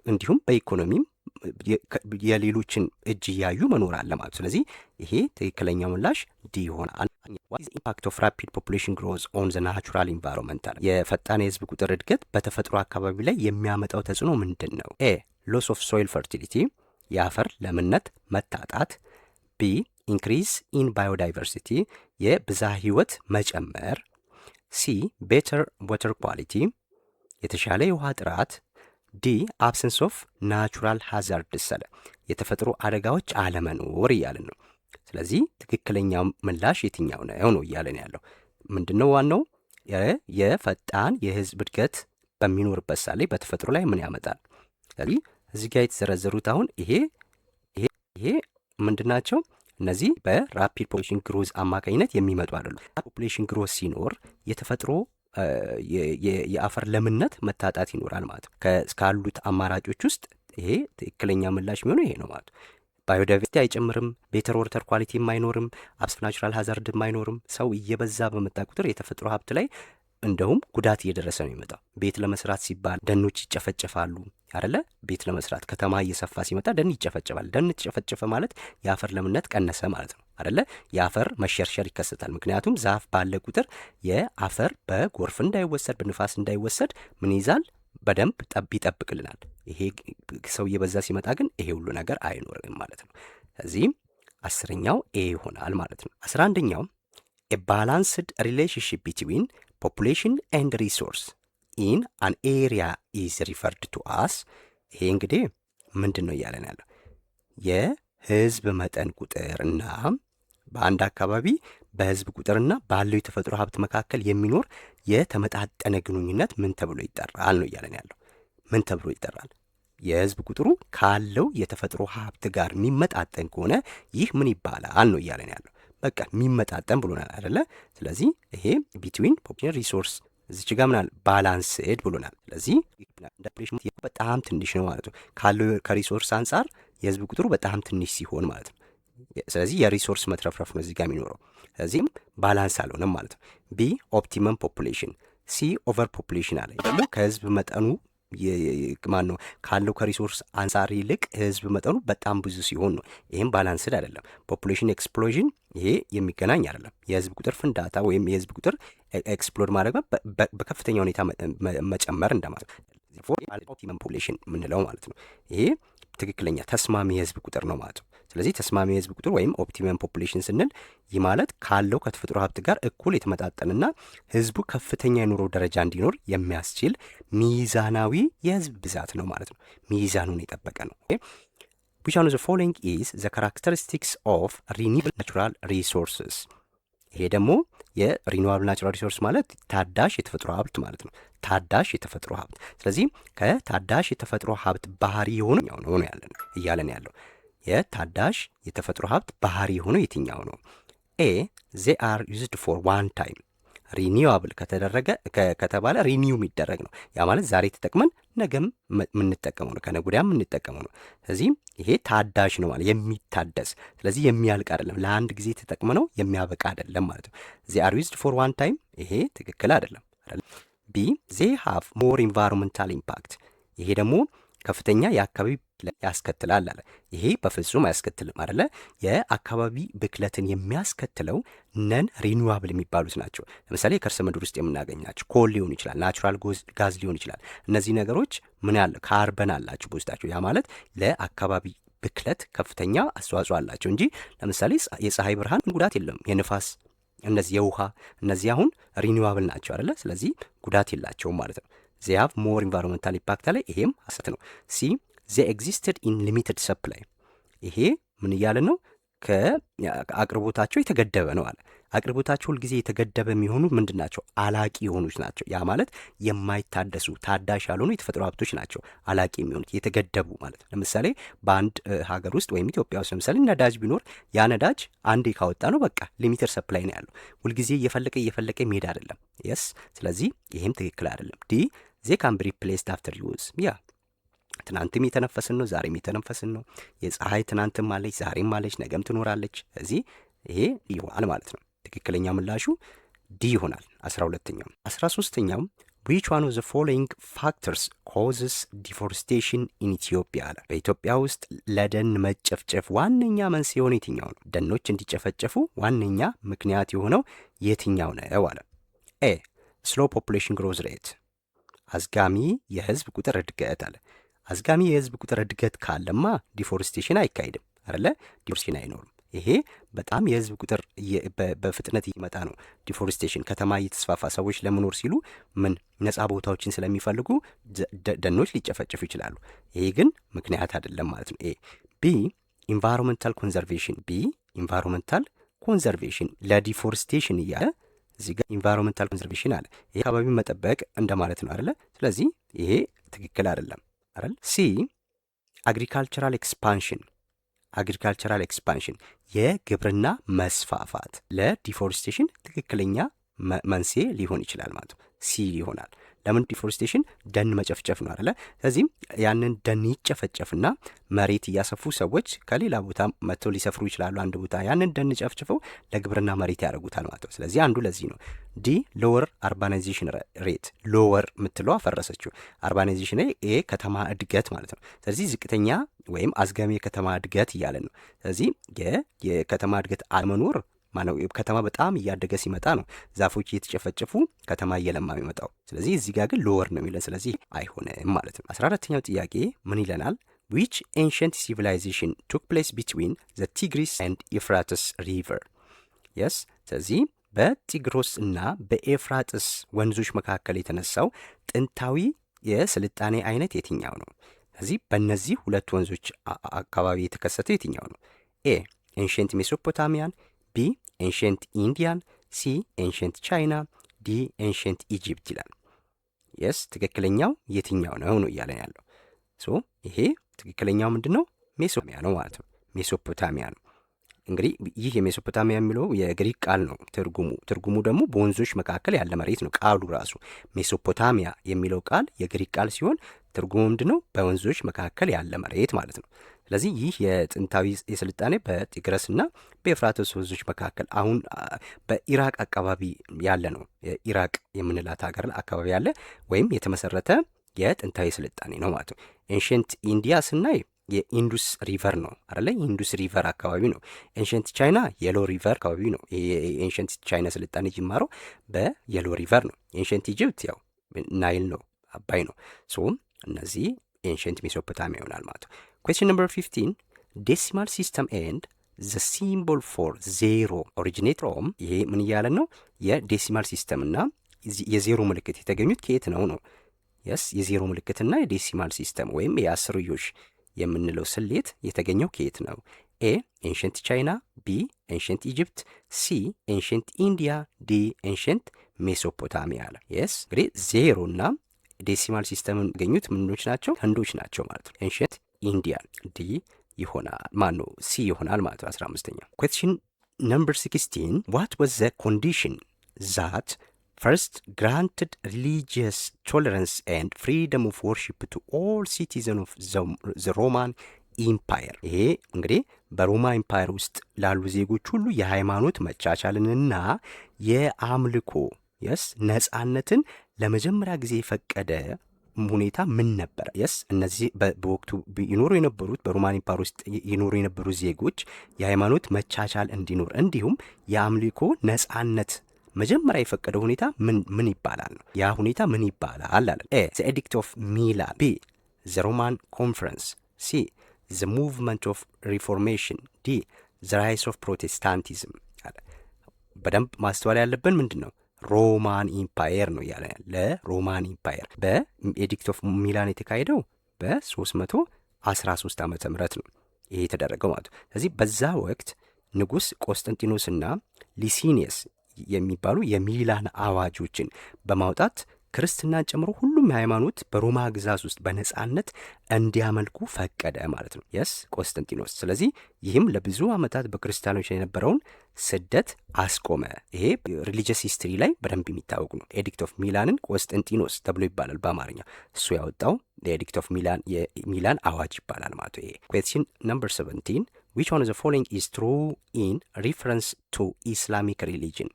እንዲሁም በኢኮኖሚም የሌሎችን እጅ እያዩ መኖር አለ ማለት። ስለዚህ ይሄ ትክክለኛ ምላሽ ዲ ይሆናል። ኢምፓክት ኦፍ ራፒድ ፖፑሌሽን ግሮዝ ኦን ዘ ናቹራል ኢንቫይሮንመንት አለ። የፈጣን የህዝብ ቁጥር እድገት በተፈጥሮ አካባቢ ላይ የሚያመጣው ተጽዕኖ ምንድን ነው? ኤ ሎስ ኦፍ ሶይል ፈርቲሊቲ፣ የአፈር ለምነት መታጣት። ቢ ኢንክሪዝ ኢን ባዮዳይቨርሲቲ፣ የብዝሃ ህይወት መጨመር። ሲ ቤተር ዋተር ኳሊቲ፣ የተሻለ የውሃ ጥራት። ዲ አብሰንስ ኦፍ ናቹራል ሃዛርድስ አለ፣ የተፈጥሮ አደጋዎች አለመኖር እያለን ነው። ስለዚህ ትክክለኛው ምላሽ የትኛው ነው እያለን ያለው ምንድን ነው? ዋናው የፈጣን የህዝብ እድገት በሚኖርበት ሳሌ በተፈጥሮ ላይ ምን ያመጣል? ስለዚህ እዚህ ጋር የተዘረዘሩት አሁን ይሄ ምንድናቸው? እነዚህ በራፒድ ፖፑሌሽን ግሮዝ አማካኝነት የሚመጡ አይደሉም። ፖፑሌሽን ግሮዝ ሲኖር የተፈጥሮ የአፈር ለምነት መታጣት ይኖራል ማለት ነው። ካሉት አማራጮች ውስጥ ይሄ ትክክለኛ ምላሽ የሚሆነው ይሄ ነው ማለት ነው። ባዮዳይቨርሲቲ አይጨምርም፣ ቤተር ወተር ኳሊቲም አይኖርም፣ አብስ ናቹራል ሀዛርድም አይኖርም። ሰው እየበዛ በመጣ ቁጥር የተፈጥሮ ሀብት ላይ እንደውም ጉዳት እየደረሰ ነው የሚመጣው። ቤት ለመስራት ሲባል ደኖች ይጨፈጨፋሉ አይደለ? ቤት ለመስራት ከተማ እየሰፋ ሲመጣ ደን ይጨፈጨፋል። ደን ተጨፈጨፈ ማለት የአፈር ለምነት ቀነሰ ማለት ነው አይደለ? የአፈር መሸርሸር ይከሰታል። ምክንያቱም ዛፍ ባለ ቁጥር የአፈር በጎርፍ እንዳይወሰድ በንፋስ እንዳይወሰድ ምን ይዛል? በደንብ ይጠብቅልናል። ይሄ ሰው እየበዛ ሲመጣ ግን ይሄ ሁሉ ነገር አይኖርም ማለት ነው። ስለዚህም 10ኛው ኤ ይሆናል ማለት ነው። 11ኛው ኤ ባላንስድ ሪሌሽንሽፕ ቢትዊን ፖፑሌሽን ኤንድ ሪሶርስ ኢን አን ኤሪያ ኢዝ ሪፈርድ ቱ አስ። ይሄ እንግዲህ ምንድን ነው እያለን ያለው? የህዝብ መጠን ቁጥር እና በአንድ አካባቢ በህዝብ ቁጥርና ባለው የተፈጥሮ ሀብት መካከል የሚኖር የተመጣጠነ ግንኙነት ምን ተብሎ ይጠራል ነው እያለን ያለው። ምን ተብሎ ይጠራል? የህዝብ ቁጥሩ ካለው የተፈጥሮ ሀብት ጋር የሚመጣጠን ከሆነ ይህ ምን ይባላል ነው እያለን ያለው። በቃ የሚመጣጠን ብሎናል አይደለ? ስለዚህ ይሄ ቢትዊን ፖፑሌሽን ሪሶርስ እዚች ጋር ምናል ባላንስድ ብሎናል። ስለዚህ በጣም ትንሽ ነው ማለት ነው። ካለው ከሪሶርስ አንጻር የህዝብ ቁጥሩ በጣም ትንሽ ሲሆን ማለት ነው። ስለዚህ የሪሶርስ መትረፍረፍ ነው እዚህ ጋር የሚኖረው። ስለዚህም ባላንስ አልሆነም ማለት ነው። ቢ ኦፕቲመም ፖፑሌሽን፣ ሲ ኦቨር ፖፑሌሽን አለ። ደግሞ ከህዝብ መጠኑ ማን ነው ካለው ከሪሶርስ አንጻር ይልቅ ህዝብ መጠኑ በጣም ብዙ ሲሆን ነው። ይህም ባላንስድ አይደለም። ፖፑሌሽን ኤክስፕሎዥን ይሄ የሚገናኝ አይደለም። የህዝብ ቁጥር ፍንዳታ ወይም የህዝብ ቁጥር ኤክስፕሎድ ማድረግ በከፍተኛ ሁኔታ መጨመር እንደማለት ኦፕቲመም ፖፑሌሽን የምንለው ማለት ነው። ይሄ ትክክለኛ ተስማሚ የህዝብ ቁጥር ነው ማለት ነው። ስለዚህ ተስማሚ የህዝብ ቁጥር ወይም ኦፕቲመም ፖፑሌሽን ስንል ይህ ማለት ካለው ከተፈጥሮ ሀብት ጋር እኩል የተመጣጠንና ህዝቡ ከፍተኛ የኑሮ ደረጃ እንዲኖር የሚያስችል ሚዛናዊ የህዝብ ብዛት ነው ማለት ነው። ሚዛኑን የጠበቀ ነው። which one of the following is the characteristics of renewable natural resources? ይሄ ደግሞ የሪኒዋብል ናቹራል ሪሶርስ ማለት ታዳሽ የተፈጥሮ ሀብት ማለት ነው። ታዳሽ የተፈጥሮ ሀብት። ስለዚህ ከታዳሽ የተፈጥሮ ሀብት ባህሪ የሆነው ነው እያለን ያለው የታዳሽ የተፈጥሮ ሀብት ባህሪ የሆነው የትኛው ነው? ኤ they are used for one time ሪኒዋብል ከተባለ ሪኒው የሚደረግ ነው። ያ ማለት ዛሬ ተጠቅመን ነገም የምንጠቀመው ነው፣ ከነገ ወዲያም የምንጠቀመው ነው። ስለዚህ ይሄ ታዳሽ ነው ማለት የሚታደስ፣ ስለዚህ የሚያልቅ አይደለም። ለአንድ ጊዜ ተጠቅመነው የሚያበቃ አይደለም ማለት ነው። they are used for one time ይሄ ትክክል አይደለም። ቢ they have more environmental impact ይሄ ደግሞ ከፍተኛ የአካባቢ ያስከትላል አለ። ይሄ በፍጹም አያስከትልም አይደለ? የአካባቢ ብክለትን የሚያስከትለው ነን ሪኒዋብል የሚባሉት ናቸው። ለምሳሌ የከርሰ ምድር ውስጥ የምናገኛቸው ኮል ሊሆን ይችላል፣ ናቹራል ጋዝ ሊሆን ይችላል። እነዚህ ነገሮች ምን ያለ ካርበን አላቸው በውስጣቸው። ያ ማለት ለአካባቢ ብክለት ከፍተኛ አስተዋጽኦ አላቸው እንጂ ለምሳሌ የፀሐይ ብርሃን ጉዳት የለም። የንፋስ እነዚህ የውሃ እነዚህ አሁን ሪኒዋብል ናቸው አይደለ? ስለዚህ ጉዳት የላቸውም ማለት ነው። they have more environmental impact አለ። ይሄም ሐሰት ነው። ሲ they existed in limited supply ይሄ ምን እያለ ነው? ከአቅርቦታቸው የተገደበ ነው አለ። አቅርቦታቸው ሁልጊዜ የተገደበ የሚሆኑ ምንድን ናቸው? አላቂ የሆኑት ናቸው። ያ ማለት የማይታደሱ ታዳሽ ያልሆኑ የተፈጥሮ ሀብቶች ናቸው አላቂ የሚሆኑት የተገደቡ ማለት ነው። ለምሳሌ በአንድ ሀገር ውስጥ ወይም ኢትዮጵያ ውስጥ ለምሳሌ ነዳጅ ቢኖር ያ ነዳጅ አንዴ ካወጣ ነው በቃ ሊሚትድ ሰፕላይ ነው ያለው። ሁልጊዜ እየፈለቀ የሚሄድ አይደለም። የስ ስለዚህ ይሄም ትክክል አይደለም። ዲ they can be replaced after use ያ ትናንትም የተነፈስን ነው፣ ዛሬም የተነፈስን ነው። የፀሐይ ትናንትም አለች፣ ዛሬም አለች፣ ነገም ትኖራለች። እዚህ ይሄ ይሆናል ማለት ነው። ትክክለኛ ምላሹ ዲ ይሆናል። 12ኛው 13ኛው which one of the following factors causes deforestation in Ethiopia አለ። በኢትዮጵያ ውስጥ ለደን መጨፍጨፍ ዋነኛ መንስኤ የሆነ የትኛው ነው? ደኖች እንዲጨፈጨፉ ዋነኛ ምክንያት የሆነው የትኛው ነው አለ። ኤ slow population growth rate አዝጋሚ የህዝብ ቁጥር እድገት አለ። አዝጋሚ የህዝብ ቁጥር እድገት ካለማ ዲፎሬስቴሽን አይካሄድም አይደለ? ዲፎሬስቴሽን አይኖርም። ይሄ በጣም የህዝብ ቁጥር በፍጥነት ይመጣ ነው ዲፎሬስቴሽን። ከተማ እየተስፋፋ ሰዎች ለመኖር ሲሉ ምን ነፃ ቦታዎችን ስለሚፈልጉ ደኖች ሊጨፈጨፉ ይችላሉ። ይሄ ግን ምክንያት አይደለም ማለት ነው። ኤ ቢ ኢንቫይሮንመንታል ኮንዘርቬሽን ቢ ኢንቫይሮንመንታል ኮንዘርቬሽን ለዲፎሬስቴሽን እያለ እዚህ ጋር ኢንቫይሮንመንታል ኮንዘርቬሽን አለ። ይሄ አካባቢ መጠበቅ እንደማለት ነው አይደለ? ስለዚህ ይሄ ትክክል አይደለም አይደል? ሲ አግሪካልቸራል ኤክስፓንሽን የግብርና መስፋፋት ለዲፎሬስቴሽን ትክክለኛ መንስኤ ሊሆን ይችላል ማለት ነው። ሲ ይሆናል። ለምን? ዲፎሬስቴሽን ደን መጨፍጨፍ ነው አይደለ? ስለዚህም ያንን ደን ይጨፈጨፍና መሬት እያሰፉ ሰዎች ከሌላ ቦታ መጥተው ሊሰፍሩ ይችላሉ አንድ ቦታ። ያንን ደን ጨፍጭፈው ለግብርና መሬት ያደርጉታል ማለት ነው። ስለዚህ አንዱ ለዚህ ነው። ዲ ሎወር አርባናይዜሽን ሬት፣ ሎወር የምትለው አፈረሰችው። አርባናይዜሽን ይሄ ከተማ እድገት ማለት ነው። ስለዚህ ዝቅተኛ ወይም አዝጋሚ የከተማ እድገት እያለን ነው። ስለዚህ የከተማ እድገት አለመኖር ማነው? ከተማ በጣም እያደገ ሲመጣ ነው ዛፎች እየተጨፈጨፉ ከተማ እየለማ የሚመጣው። ስለዚህ እዚህ ጋር ግን ሎወር ነው የሚለን። ስለዚህ አይሆንም ማለት ነው። 14ኛው ጥያቄ ምን ይለናል? which ancient civilization took place between the Tigris and Euphrates river? yes ስለዚህ በቲግሮስ እና በኤፍራጥስ ወንዞች መካከል የተነሳው ጥንታዊ የስልጣኔ አይነት የትኛው ነው? ስለዚህ በእነዚህ ሁለት ወንዞች አካባቢ የተከሰተው የትኛው ነው? ኤ ኤንሽንት ሜሶፖታሚያን፣ ቢ ኤንሽንት ኢንዲያን፣ ሲ ኤንሽንት ቻይና፣ ዲ ኤንሽንት ኢጂፕት ይላል። የስ ትክክለኛው የትኛው ነው ነው እያለን ያለው። ሶ ይሄ ትክክለኛው ምንድን ነው? ሜሶፖታሚያ ነው ማለት ነው። ሜሶፖታሚያ ነው። እንግዲህ ይህ የሜሶፖታሚያ የሚለው የግሪክ ቃል ነው። ትርጉሙ ደግሞ በወንዞች መካከል ያለ መሬት ነው። ቃሉ ራሱ ሜሶፖታሚያ የሚለው ቃል የግሪክ ቃል ሲሆን ትርጉሙ ምንድን ነው? በወንዞች መካከል ያለ መሬት ማለት ነው። ስለዚህ ይህ የጥንታዊ የስልጣኔ በጢግረስና በኤፍራጥስ ወንዞች መካከል አሁን በኢራቅ አካባቢ ያለ ነው። ኢራቅ የምንላት ሀገር አካባቢ ያለ ወይም የተመሰረተ የጥንታዊ ስልጣኔ ነው ማለት ነው። ኤንሽንት ኢንዲያ ስናይ የኢንዱስ ሪቨር ነው አይደለ? ኢንዱስ ሪቨር አካባቢ ነው። ኤንሽንት ቻይና የሎ ሪቨር አካባቢ ነው። ኤንሽንት ቻይና ስልጣኔ ጅማሮ በየሎ ሪቨር ነው። ኤንሽንት ኢጅፕት ያው ናይል ነው፣ አባይ ነው። ሶ እነዚህ ኤንሽንት ሜሶፖታሚያ ይሆናል ማለት ነው። ኩዌስችን ነምበር 15 ዴሲማል ሲስተም ኤንድ ዘ ሲምቦል ፎር ዜሮ ኦሪጂኔት ፍሮም። ይሄ ምን እያለን ነው? የዴሲማል ሲስተም እና የዜሮ ምልክት የተገኙት ከየት ነው ነው? የስ የዜሮ ምልክትና የዴሲማል ሲስተም ወይም የአስርዮሽ የምንለው ስሌት የተገኘው ከየት ነው? ኤ ኤንሽንት ቻይና፣ ቢ ኤንሽንት ኢጅፕት፣ ሲ ኤንሽንት ኢንዲያ፣ ዲ ኤንሽንት ሜሶፖታሚያ አለ። የስ እንግዲህ ዜሮ እና ዴሲማል ሲስተምን ገኙት ምኖች ናቸው? ህንዶች ናቸው ማለት ነው። ኤንሽንት ኢንዲያን ዲ ይሆናል ማን ነው? ሲ ይሆናል ማለት ነው። 15ኛ ኩዌስችን ነምበር 16 ዋት ዋዝ ዘ ኮንዲሽን ዛት first granted religious tolerance and freedom of worship to all citizens of the Roman Empire? ይሄ እንግዲህ በሮማ ኢምፓየር ውስጥ ላሉ ዜጎች ሁሉ የሃይማኖት መቻቻልንና የአምልኮ የስ ነጻነትን ለመጀመሪያ ጊዜ የፈቀደ ሁኔታ ምን ነበር? የስ እነዚህ በወቅቱ ይኖሩ የነበሩት በሮማን ኢምፓየር ውስጥ ይኖሩ የነበሩ ዜጎች የሃይማኖት መቻቻል እንዲኖር እንዲሁም የአምልኮ ነጻነት መጀመሪያ የፈቀደው ሁኔታ ምን ይባላል ነው? ያ ሁኔታ ምን ይባላል አለ። ኤ ዘ ኤዲክት ኦፍ ሚላን፣ ቢ ዘ ሮማን ኮንፈረንስ፣ ሲ ዘ ሙቭመንት ኦፍ ሪፎርሜሽን፣ ዲ ዘ ራይስ ኦፍ ፕሮቴስታንቲዝም አለ። በደንብ ማስተዋል ያለብን ምንድን ነው? ሮማን ኢምፓየር ነው እያለ ለሮማን ኢምፓየር በኤዲክት ኦፍ ሚላን የተካሄደው በ313 ዓመተ ምህረት ነው ይሄ የተደረገው ማለት ነው። ስለዚህ በዛ ወቅት ንጉሥ ቆስጠንጢኖስና ሊሲኒየስ የሚባሉ የሚላን አዋጆችን በማውጣት ክርስትናን ጨምሮ ሁሉም ሃይማኖት በሮማ ግዛት ውስጥ በነጻነት እንዲያመልኩ ፈቀደ ማለት ነው። የስ ቆስጠንጢኖስ። ስለዚህ ይህም ለብዙ ዓመታት በክርስቲያኖች የነበረውን ስደት አስቆመ። ይሄ ሪሊጂየስ ሂስትሪ ላይ በደንብ የሚታወቅ ነው። ኤዲክት ኦፍ ሚላንን ቆስጠንጢኖስ ተብሎ ይባላል በአማርኛ። እሱ ያወጣው የኤዲክት ኦፍ ሚላን አዋጅ ይባላል ማለት ነው። ይሄ ኩዌስችን ነምበር 17 which one of the following is true in reference to Islamic religion?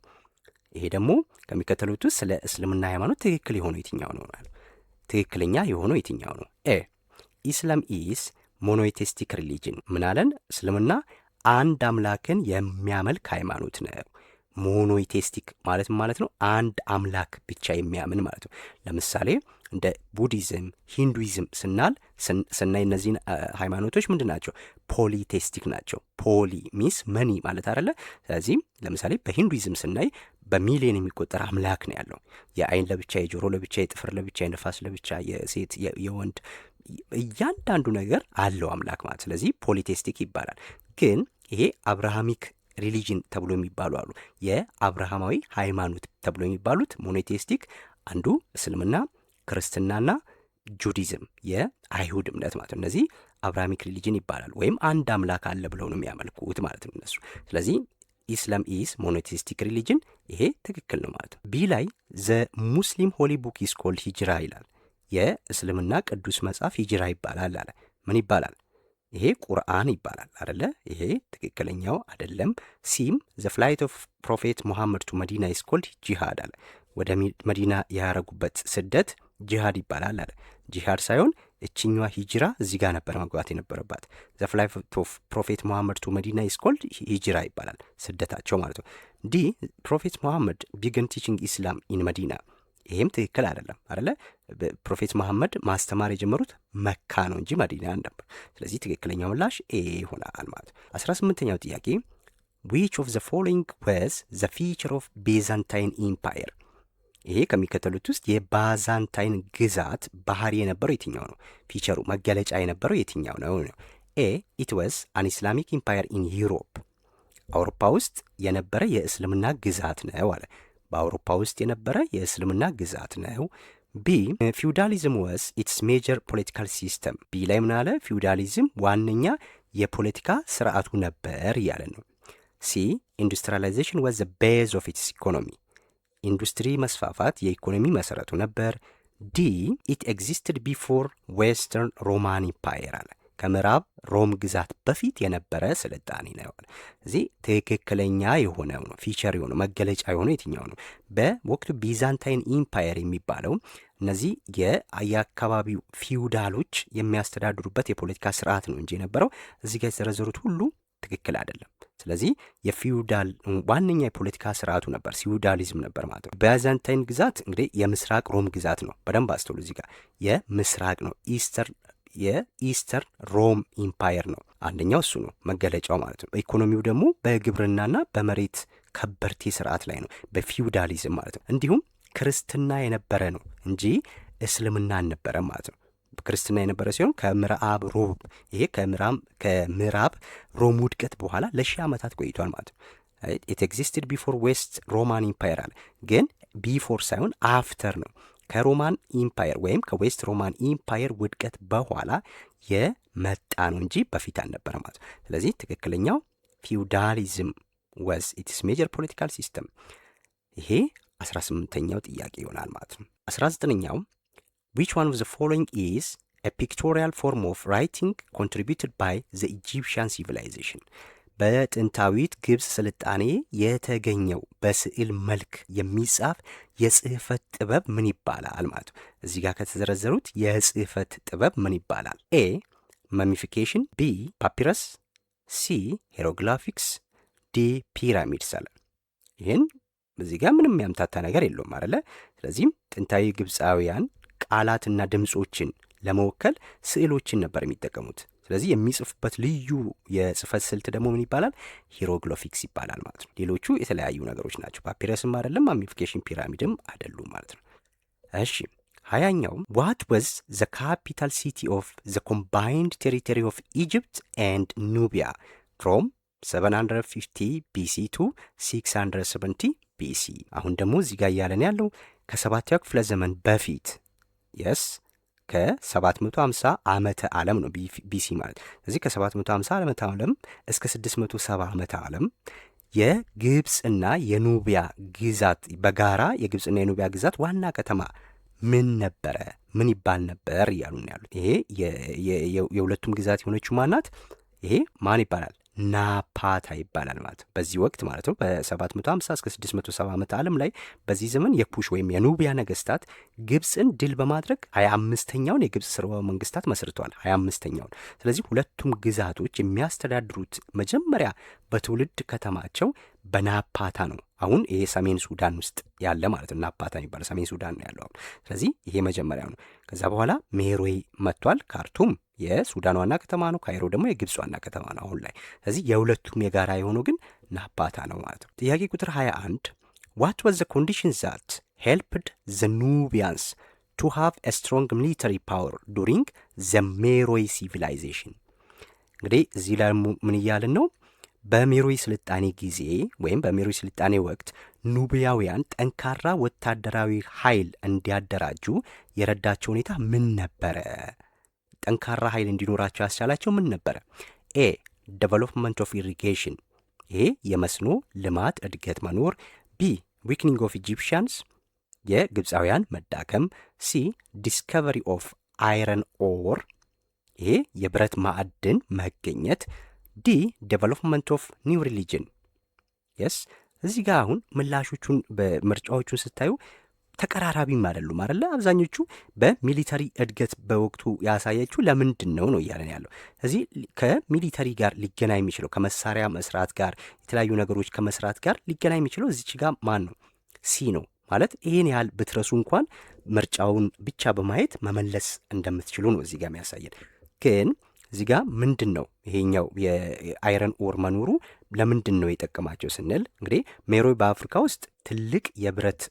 ይሄ ደግሞ ከሚከተሉት ውስጥ ስለ እስልምና ሃይማኖት ትክክል የሆነው የትኛው ነው? ትክክለኛ የሆነው የትኛው ነው? ኤ ኢስላም ኢስ ሞኖቴስቲክ ሪሊጅን። ምን አለን? እስልምና አንድ አምላክን የሚያመልክ ሃይማኖት ነው። ሞኖቴስቲክ ማለት ነው አንድ አምላክ ብቻ የሚያምን ማለት ነው። ለምሳሌ እንደ ቡዲዝም፣ ሂንዱይዝም ስናይ እነዚህን ሃይማኖቶች ምንድን ናቸው? ፖሊቴስቲክ ናቸው። ፖሊ ሚስ መኒ ማለት አይደለ? ስለዚህ ለምሳሌ በሂንዱይዝም ስናይ በሚሊዮን የሚቆጠር አምላክ ነው ያለው። የአይን ለብቻ፣ የጆሮ ለብቻ፣ የጥፍር ለብቻ፣ የነፋስ ለብቻ፣ የሴት የወንድ እያንዳንዱ ነገር አለው አምላክ ማለት። ስለዚህ ፖሊቴስቲክ ይባላል። ግን ይሄ አብርሃሚክ ሪሊጅን ተብሎ የሚባሉ አሉ። የአብርሃማዊ ሃይማኖት ተብሎ የሚባሉት ሞኖቴስቲክ አንዱ እስልምና፣ ክርስትናና ጁዲዝም የአይሁድ እምነት ማለት ነው። እነዚህ አብርሃሚክ ሪሊጅን ይባላሉ። ወይም አንድ አምላክ አለ ብለው ነው የሚያመልኩት ማለት ነው እነሱ። ስለዚህ ኢስላም ኢዝ ሞኖቴስቲክ ሪሊጅን። ይሄ ትክክል ነው ማለት ነው። ቢ ላይ ዘ ሙስሊም ሆሊ ቡክ ኢዝ ኮልድ ሂጅራ ይላል። የእስልምና ቅዱስ መጽሐፍ ሂጅራ ይባላል አለ። ምን ይባላል? ይሄ ቁርአን ይባላል አይደለ? ይሄ ትክክለኛው አይደለም። ሲም ዘ ፍላይት ኦፍ ፕሮፌት ሙሐመድ ቱ መዲና ኢዝ ኮልድ ጂሃድ አለ። ወደ መዲና ያረጉበት ስደት ጂሃድ ይባላል አለ። ጂሃድ ሳይሆን እችኛዋ ሂጅራ እዚህ ጋር ነበር መግባት የነበረባት። ዘ ፍላይት ኦፍ ፕሮፌት ሙሐመድ ቱ መዲና ኢዝ ኮልድ ሂጅራ ይባላል፣ ስደታቸው ማለት ነው። ዲ ፕሮፌት ሙሐመድ ቢገን ቲቺንግ ኢስላም ኢን መዲና። ይሄም ትክክል አይደለም አይደለ? ፕሮፌት መሐመድ ማስተማር የጀመሩት መካ ነው እንጂ መዲና ነበር። ስለዚህ ትክክለኛው ምላሽ ኤ ይሆናል ማለት ነው። 18ኛው ጥያቄ which of the following was the feature of Byzantine Empire? ይሄ ከሚከተሉት ውስጥ የባዛንታይን ግዛት ባህሪ የነበረው የትኛው ነው? ፊቸሩ መገለጫ የነበረው የትኛው ነው? ኤ it was an Islamic empire in Europe። አውሮፓ ውስጥ የነበረ የእስልምና ግዛት ነው አለ። በአውሮፓ ውስጥ የነበረ የእስልምና ግዛት ነው። ቢ ፊውዳሊዝም ወስ ኢትስ ሜጀር ፖለቲካል ሲስተም። ቢ ላይ ምን አለ? ፊውዳሊዝም ዋነኛ የፖለቲካ ስርዓቱ ነበር እያለ ነው። ሲ ኢንዱስትሪላይዜሽን ወዝ ዘ ቤዝ ኦፍ ኢትስ ኢኮኖሚ። ኢንዱስትሪ መስፋፋት የኢኮኖሚ መሰረቱ ነበር። ዲ ኢት ኤግዚስትድ ቢፎር ዌስተርን ሮማን ኢምፓየር አለ። ከምዕራብ ሮም ግዛት በፊት የነበረ ስልጣኔ ነው። እዚህ ትክክለኛ የሆነው ነው ፊቸር የሆነው መገለጫ የሆነው የትኛው ነው? በወቅቱ ቢዛንታይን ኢምፓየር የሚባለው እነዚህ የአካባቢው ፊውዳሎች የሚያስተዳድሩበት የፖለቲካ ስርዓት ነው እንጂ የነበረው እዚህ ጋር የተዘረዘሩት ሁሉ ትክክል አይደለም። ስለዚህ የፊውዳል ዋነኛ የፖለቲካ ስርዓቱ ነበር፣ ፊውዳሊዝም ነበር ማለት ነው። ባይዛንታይን ግዛት እንግዲህ የምስራቅ ሮም ግዛት ነው። በደንብ አስተውሉ። እዚህ ጋር የምስራቅ ነው፣ የኢስተርን ሮም ኢምፓየር ነው። አንደኛው እሱ ነው መገለጫው ማለት ነው። ኢኮኖሚው ደግሞ በግብርናና በመሬት ከበርቴ ስርዓት ላይ ነው፣ በፊውዳሊዝም ማለት ነው። እንዲሁም ክርስትና የነበረ ነው እንጂ እስልምና አልነበረም ማለት ነው። ክርስትና የነበረ ሲሆን ከምዕራብ ሮም ይሄ ከምዕራብ ሮም ውድቀት በኋላ ለ1000 ዓመታት ቆይቷል ማለት ነው። ኢት ኤግዚስትድ ቢፎር ዌስት ሮማን ኢምፓየር አለ። ግን ቢፎር ሳይሆን አፍተር ነው። ከሮማን ኢምፓየር ወይም ከዌስት ሮማን ኢምፓየር ውድቀት በኋላ የመጣ ነው እንጂ በፊት አልነበረ ማለት ነው። ስለዚህ ትክክለኛው ፊውዳሊዝም ወዝ ኢትስ ሜጀር ፖለቲካል ሲስተም። ይሄ 18ኛው ጥያቄ ይሆናል ማለት ነው። 19ኛው which one of the following is a pictorial form of writing contributed by the Egyptian civilization? በጥንታዊት ግብፅ ስልጣኔ የተገኘው በስዕል መልክ የሚጻፍ የጽህፈት ጥበብ ምን ይባላል ማለት ነው። እዚህ ጋር ከተዘረዘሩት የጽህፈት ጥበብ ምን ይባላል? ኤ መሚፊኬሽን፣ ቢ ፓፒረስ፣ ሲ ሄሮግላፊክስ፣ ዲ ፒራሚድስ አለ። ይህን እዚህ ጋር ምንም ያምታታ ነገር የለውም አይደለ? ስለዚህም ጥንታዊ ግብፃውያን ቃላትና ድምፆችን ለመወከል ስዕሎችን ነበር የሚጠቀሙት። ስለዚህ የሚጽፉበት ልዩ የጽህፈት ስልት ደግሞ ምን ይባላል? ሂሮግሊፊክስ ይባላል ማለት ነው። ሌሎቹ የተለያዩ ነገሮች ናቸው። ፓፒረስም አይደለም፣ ማሚፊኬሽን ፒራሚድም አይደሉም ማለት ነው። እሺ 20ኛው ዋት ወዝ ዘ ካፒታል ሲቲ ኦፍ ዘ ኮምባይንድ ቴሪቶሪ ኦፍ ኢጅፕት ኤንድ ኑቢያ ፍሮም 750 ቢሲ ቱ 670 ቢሲ። አሁን ደግሞ እዚህ ጋር እያለን ያለው ከ7ኛው ክፍለ ዘመን በፊት የስ ከ750 ዓመተ ዓለም ነው ቢሲ ማለት። ስለዚህ ከ750 ዓመተ ዓለም እስከ 670 ዓመተ ዓለም የግብፅና የኑቢያ ግዛት በጋራ የግብፅና የኑቢያ ግዛት ዋና ከተማ ምን ነበረ? ምን ይባል ነበር እያሉን ያሉት። ይሄ የሁለቱም ግዛት የሆነችው ማናት? ይሄ ማን ይባላል? ናፓታ ይባላል ማለት ነው። በዚህ ወቅት ማለት ነው በ750 እስከ 670 ዓመተ ዓለም ላይ በዚህ ዘመን የኩሽ ወይም የኑቢያ ነገስታት ግብፅን ድል በማድረግ 25ኛውን የግብፅ ስርወ መንግስታት መስርተዋል። 25ኛውን። ስለዚህ ሁለቱም ግዛቶች የሚያስተዳድሩት መጀመሪያ በትውልድ ከተማቸው በናፓታ ነው። አሁን ይሄ ሰሜን ሱዳን ውስጥ ያለ ማለት ነው። ናፓታ የሚባለው ሰሜን ሱዳን ነው ያለው አሁን። ስለዚህ ይሄ መጀመሪያው ነው። ከዛ በኋላ ሜሮይ መጥቷል። ካርቱም የሱዳን ዋና ከተማ ነው። ካይሮ ደግሞ የግብፅ ዋና ከተማ ነው አሁን ላይ። ስለዚህ የሁለቱም የጋራ የሆነው ግን ናፓታ ነው ማለት ነው። ጥያቄ ቁጥር 21 what was the condition that helped the Nubians to have a strong military power during the Meroe civilization? እንግዲህ እዚህ ላይ ምን እያልን ነው? በሜሮይ ስልጣኔ ጊዜ ወይም በሜሮይ ስልጣኔ ወቅት ኑቢያውያን ጠንካራ ወታደራዊ ኃይል እንዲያደራጁ የረዳቸው ሁኔታ ምን ነበረ? ጠንካራ ኃይል እንዲኖራቸው ያስቻላቸው ምን ነበረ? ኤ ዴቨሎፕመንት ኦፍ ኢሪጌሽን ይሄ የመስኖ ልማት እድገት መኖር። ቢ ዊክኒንግ ኦፍ ኢጂፕሽያንስ የግብፃውያን መዳከም። ሲ ዲስከቨሪ ኦፍ አይረን ኦር ይሄ የብረት ማዕድን መገኘት። ዲ ዴቨሎፕመንት ኦፍ ኒው ሪሊጅን። የስ እዚህ ጋር አሁን ምላሾቹን በምርጫዎቹን ስታዩ ተቀራራቢም አይደሉም አይደለ? አብዛኞቹ በሚሊተሪ እድገት በወቅቱ ያሳየችው ለምንድን ነው እያለን ያለው። እዚህ ከሚሊተሪ ጋር ሊገናኝ የሚችለው ከመሳሪያ መስራት ጋር የተለያዩ ነገሮች ከመስራት ጋር ሊገናኝ የሚችለው እዚች ጋር ማን ነው? ሲ ነው ማለት ይሄን ያህል ብትረሱ እንኳን ምርጫውን ብቻ በማየት መመለስ እንደምትችሉ ነው እዚህ ጋር የሚያሳየን። ግን እዚህ ጋር ምንድን ነው ይሄኛው የአይረን ኦር መኖሩ ለምንድን ነው የጠቀማቸው ስንል እንግዲህ ሜሮይ በአፍሪካ ውስጥ ትልቅ የብረት